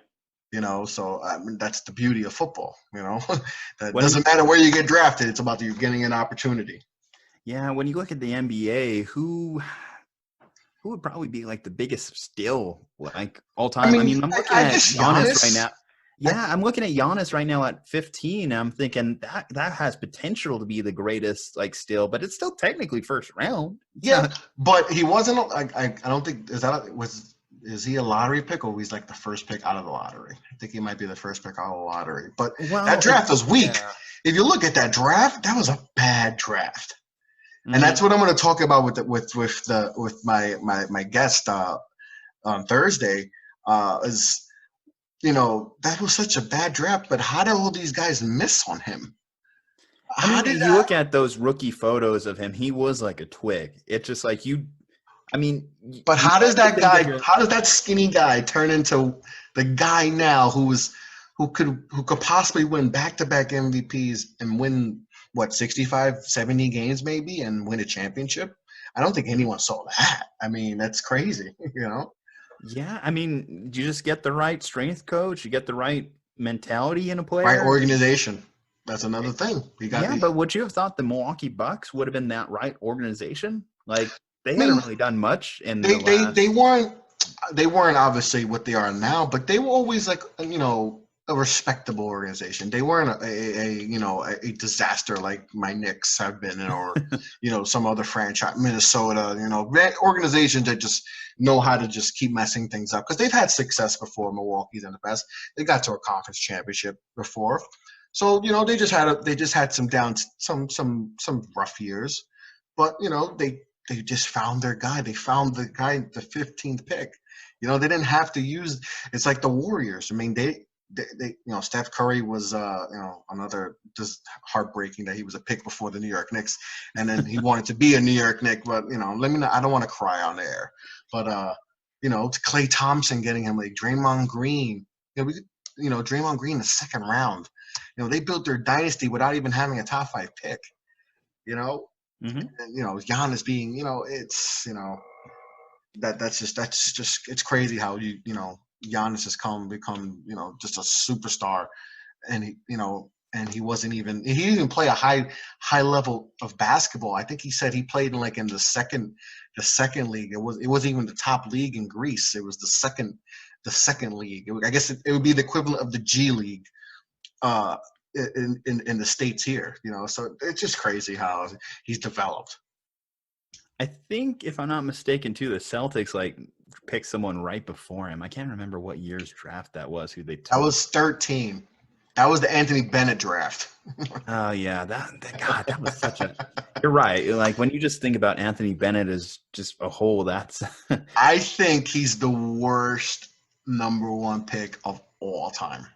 So I mean, that's the beauty of football, that doesn't matter where you get drafted. It's about you getting an opportunity. Yeah. When you look at the NBA, who would probably be like the biggest steal like all time? I mean I'm looking at Giannis right now. Yeah, I'm looking at Giannis right now at 15. I'm thinking that has potential to be the greatest, like, steal, but it's still technically first round. Yeah, but he wasn't. I don't think is he a lottery pick or he's like the first pick out of the lottery? I think he might be the first pick out of the lottery. But that draft was weak. Yeah. If you look at that draft, that was a bad draft, and that's what I'm going to talk about with my guest on Thursday. Is that was such a bad draft, but how did all these guys miss on him? You look at those rookie photos of him, he was like a twig. It's just like but how does that skinny guy turn into the guy now who could possibly win back-to-back MVPs and win 65, 70 games maybe and win a championship? I don't think anyone saw that. I mean, that's crazy, Yeah, you just get the right strength coach, you get the right mentality in a player. Right organization. That's another thing. But would you have thought the Milwaukee Bucks would have been that right organization? Like they hadn't really done much in they weren't obviously what they are now, but they were always like a respectable organization. They weren't a disaster like my Knicks have been, or some other franchise, Minnesota. Organizations that just know how to just keep messing things up because they've had success before. Milwaukee's in the past. They got to a conference championship before, so they just had some rough years, but they just found their guy. They found the guy, the 15th pick. They didn't have to use. It's like the Warriors. I mean, they Steph Curry was another just heartbreaking that he was a pick before the New York Knicks, and then he wanted to be a New York Knick, but let me know. I don't want to cry on air, but to Klay Thompson getting him, like Draymond Green, Draymond Green in the 2nd round, they built their dynasty without even having a top 5 pick, and Giannis being, it's that's just it's crazy how Giannis has become just a superstar, and he wasn't even he didn't even play a high level of basketball. I think he said he played in the second league. It wasn't even the top league in Greece. It was the second league. I guess it would be the equivalent of the G League in the States here. So it's just crazy how he's developed. I think, if I'm not mistaken, too, the Celtics picked someone right before him. I can't remember what year's draft that was. Who they took. That was 13. That was the Anthony Bennett draft. Oh yeah, that was such a. You're right. Like when you just think about Anthony Bennett as just a whole, that's. I think he's the worst number 1 pick of all time.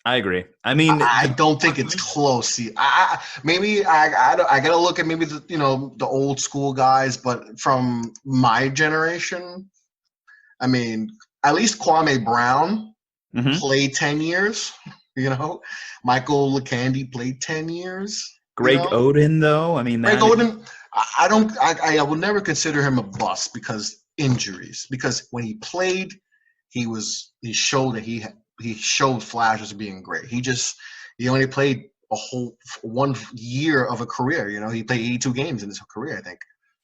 I agree. I don't think it's close. See, I gotta look at maybe the old school guys, but from my generation, at least Kwame Brown played 10 years. Michael LeCandy played 10 years. You Greg know, Oden, though, I mean, Greg that Oden, I don't, I will never consider him a bust because injuries. Because when he played, he showed that he showed flashes of being great. He only played a whole 1 year of a career. You know, he played 82 games in his career, I think.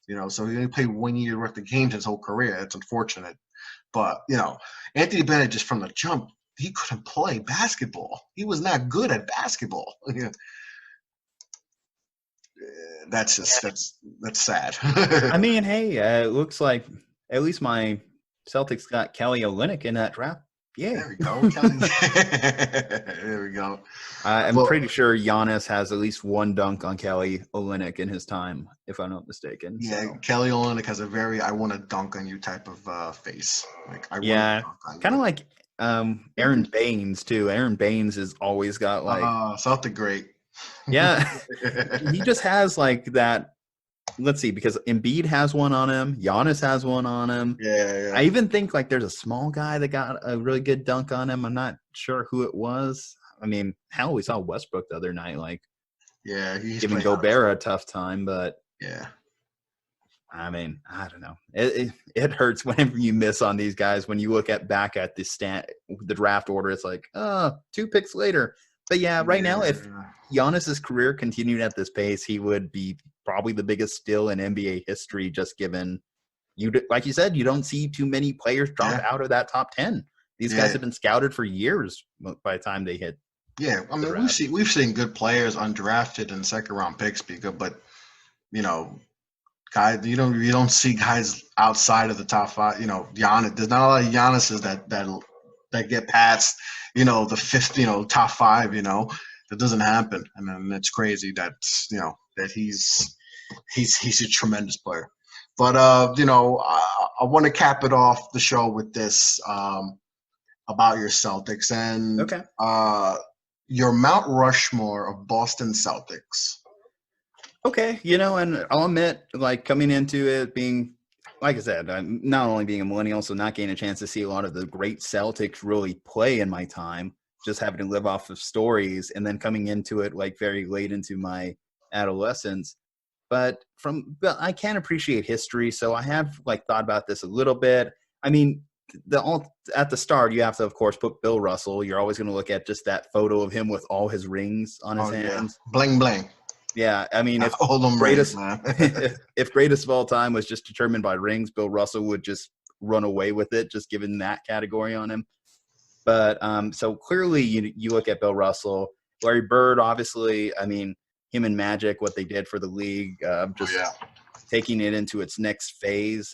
You know, so he only played 1 year worth of games in his whole career. It's unfortunate, but you know, Anthony Bennett just from the jump, he couldn't play basketball. He was not good at basketball. That's just that's sad. I mean, hey, it looks like at least my Celtics got Kelly Olynyk in that draft. Yay. There we go. There we go. I'm Well, pretty sure Giannis has at least one dunk on Kelly Olynyk in his time, if I'm not mistaken. yeah, So. Kelly Olynyk has a very "I want to dunk on you" type of face. Like I want to Yeah, dunk on kind of you. like Aaron Baines too. Aaron Baines has always got like, Celtic great. yeah, he just has like that. Let's see, because Embiid has one on him, Giannis has one on him. Yeah. I even think like there's a small guy that got a really good dunk on him. I'm not sure who it was. I mean, hell, we saw Westbrook the other night, like He's giving playing out of Gobert a tough time, but yeah. I mean, I don't know. It hurts whenever you miss on these guys. When you look back at the draft order, it's like, 2 picks later. But yeah, right now, if Giannis's career continued at this pace, he would be probably the biggest steal in NBA history. Just given like you said, you don't see too many players drop out of that top 10. These guys have been scouted for years by the time they hit. Yeah, I mean, we've seen good players undrafted and second round picks be good, but you know, guys, you don't see guys outside of the top 5. You know, Giannis. There's not a lot of Giannis's that get past, you know, the fifth, you know, top 5. You know, that doesn't happen, and then it's crazy that that he's a tremendous player. But you know, I want to cap it off the show with this about your Celtics and your Mount Rushmore of Boston Celtics. Okay, and I'll admit, like, coming into it being, like I said, I'm not only being a millennial, so not getting a chance to see a lot of the great Celtics really play in my time, just having to live off of stories, and then coming into it, like, very late into my adolescence. But I can appreciate history, so I have, like, thought about this a little bit. I mean, at the start, you have to, of course, put Bill Russell. You're always going to look at just that photo of him with all his rings on his hands. Yeah. Bling, bling. Yeah, I mean, if if greatest of all time was just determined by rings, Bill Russell would just run away with it, just given that category on him. But so clearly, you look at Bill Russell, Larry Bird, obviously. I mean, him and Magic, what they did for the league, taking it into its next phase,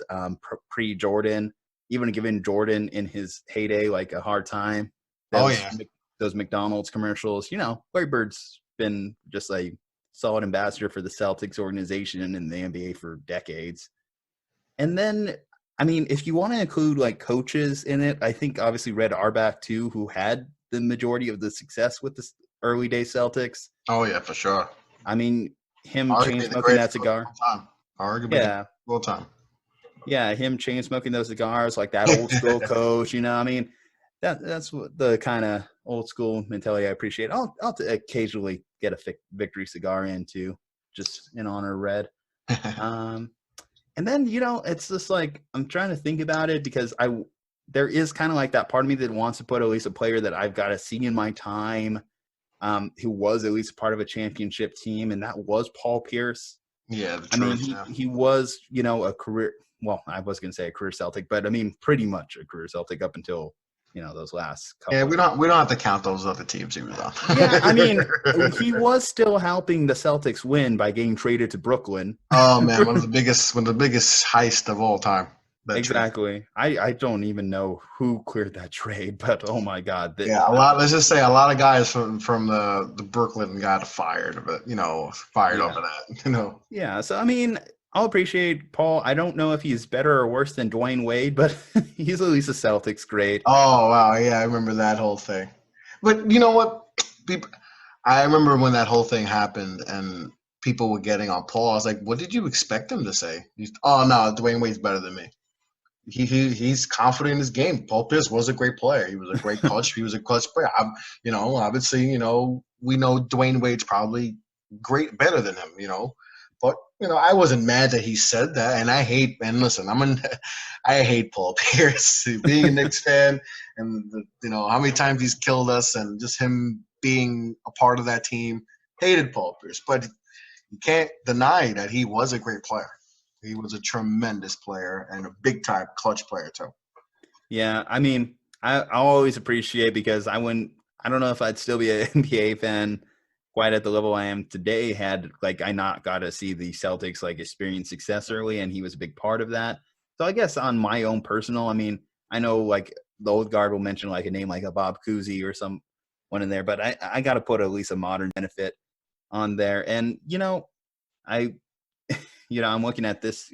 pre-Jordan, even giving Jordan in his heyday like a hard time. Those McDonald's commercials. Larry Bird's been just a solid ambassador for the Celtics organization and the NBA for decades. And then, I mean, if you want to include like coaches in it, I think obviously Red Auerbach too, who had the majority of the success with the early day Celtics. Oh yeah, for sure. I mean, him chain smoking that cigar. Arguably full time. Yeah, him chain smoking those cigars, like that old school coach. I mean, that's what the kind of old school mentality I appreciate. I'll occasionally get a victory cigar in too, just in honor of Red. And then, it's just like, I'm trying to think about it because there is kind of like that part of me that wants to put at least a player that I've got to see in my time, who was at least part of a championship team. And that was Paul Pierce. Yeah. He was, a career. Well, I was going to say a career Celtic, but I mean, pretty much a career Celtic up until, those last couple. Yeah, we don't have to count those other teams he was on. Yeah, I mean, he was still helping the Celtics win by getting traded to Brooklyn. Oh man, one of the biggest heist of all time. Exactly. I don't even know who cleared that trade, but oh my God. Let's just say a lot of guys from the Brooklyn got fired, but fired over that. Yeah. So I mean, I'll appreciate Paul. I don't know if he's better or worse than Dwayne Wade, but he's at least a Celtics great. Oh, wow. Yeah, I remember that whole thing. But you know what? I remember when that whole thing happened and people were getting on Paul. I was like, what did you expect him to say? Oh, no, Dwayne Wade's better than me. He's confident in his game. Paul Pierce was a great player. He was a great coach. He was a clutch player. Obviously, we know Dwayne Wade's probably better than him, But I wasn't mad that he said that, and I hate. And listen, I hate Paul Pierce. Being a Knicks fan, and how many times he's killed us, and just him being a part of that team. Hated Paul Pierce, but you can't deny that he was a great player. He was a tremendous player and a big time clutch player too. Yeah, I mean, I'll always appreciate, because I don't know if I'd still be an NBA fan quite at the level I am today had I not got to see the Celtics experience success early, and he was a big part of that. So I guess on my own personal, I mean, I know the old guard will mention a name like a Bob Cousy or someone in there, but I got to put at least a modern benefit on there. And I'm looking at this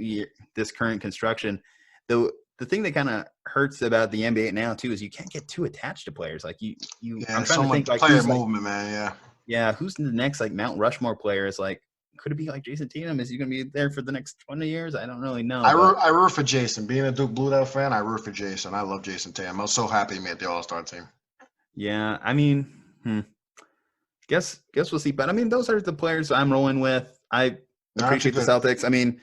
current construction. The thing that kind of hurts about the NBA now too is you can't get too attached to players. I'm trying to think player movement, man. Yeah. Yeah, who's the next Mount Rushmore player? Is could it be Jason Tatum? Is he going to be there for the next 20 years? I don't really know. I root for Jason. Being a Duke Blue Devil fan, I root for Jason. I love Jason Tatum. I was so happy he made the All-Star team. Yeah, I mean, guess we'll see. But I mean, those are the players I'm rolling with. I appreciate the Celtics. I mean,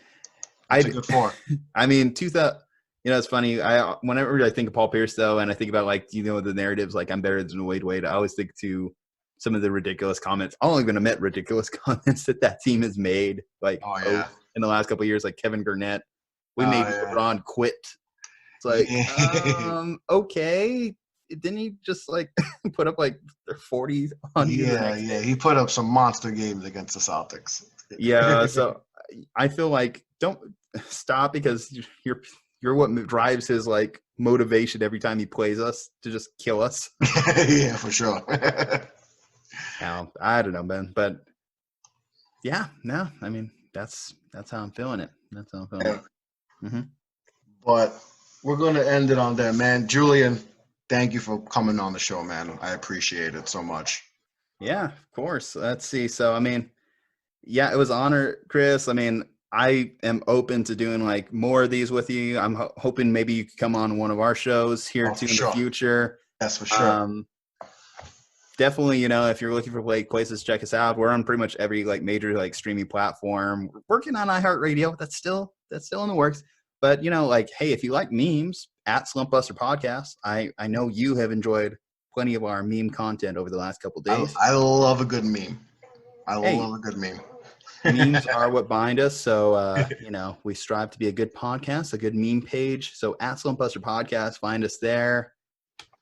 a good four. I mean, it's funny. Whenever I think of Paul Pierce, though, and I think about the narratives, I'm better than Wade. I always think to some of the ridiculous comments. I'll only even admit ridiculous comments that team has made, in the last couple of years, Kevin Garnett. We made LeBron quit. It's okay. Didn't he just put up 40 on you? Yeah. He put up some monster games against the Celtics. Yeah. So I feel don't stop, because you're what drives his motivation every time he plays us to just kill us. Yeah, for sure. Now, I don't know, man, but yeah, no, I mean, that's how I'm feeling it. That's how I'm feeling it. Mm-hmm. But we're going to end it on there, man. Julian, thank you for coming on the show, man. I appreciate it so much. Yeah, of course. Let's see. So, I mean, yeah, it was an honor, Chris. I mean, I am open to doing more of these with you. I'm hoping maybe you could come on one of our shows here too in the future. That's for sure. Definitely, if you're looking for places, check us out. We're on pretty much every major streaming platform. We're working on iHeartRadio. That's still in the works. But hey, if you like memes, at Slumpbuster Podcast, I know you have enjoyed plenty of our meme content over the last couple of days. I love a good meme. I love a good meme. Memes are what bind us. So we strive to be a good podcast, a good meme page. So at Slumpbuster Podcast, find us there.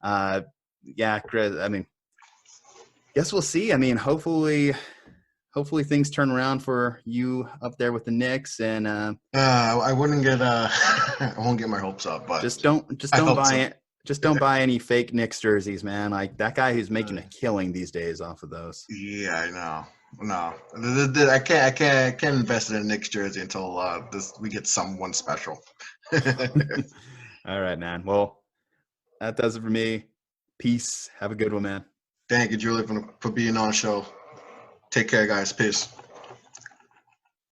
Yeah, Chris, I mean, guess we'll see. I mean, hopefully things turn around for you up there with the Knicks, and I wouldn't get I won't get my hopes up, but just don't buy it. Just don't buy any fake Knicks jerseys, man. That guy who's making a killing these days off of those. Yeah, I know. No, I can't invest in a Knicks jersey until we get someone special. All right, man. Well, that does it for me. Peace. Have a good one, man. Thank you, Julian, for being on the show. Take care, guys. Peace.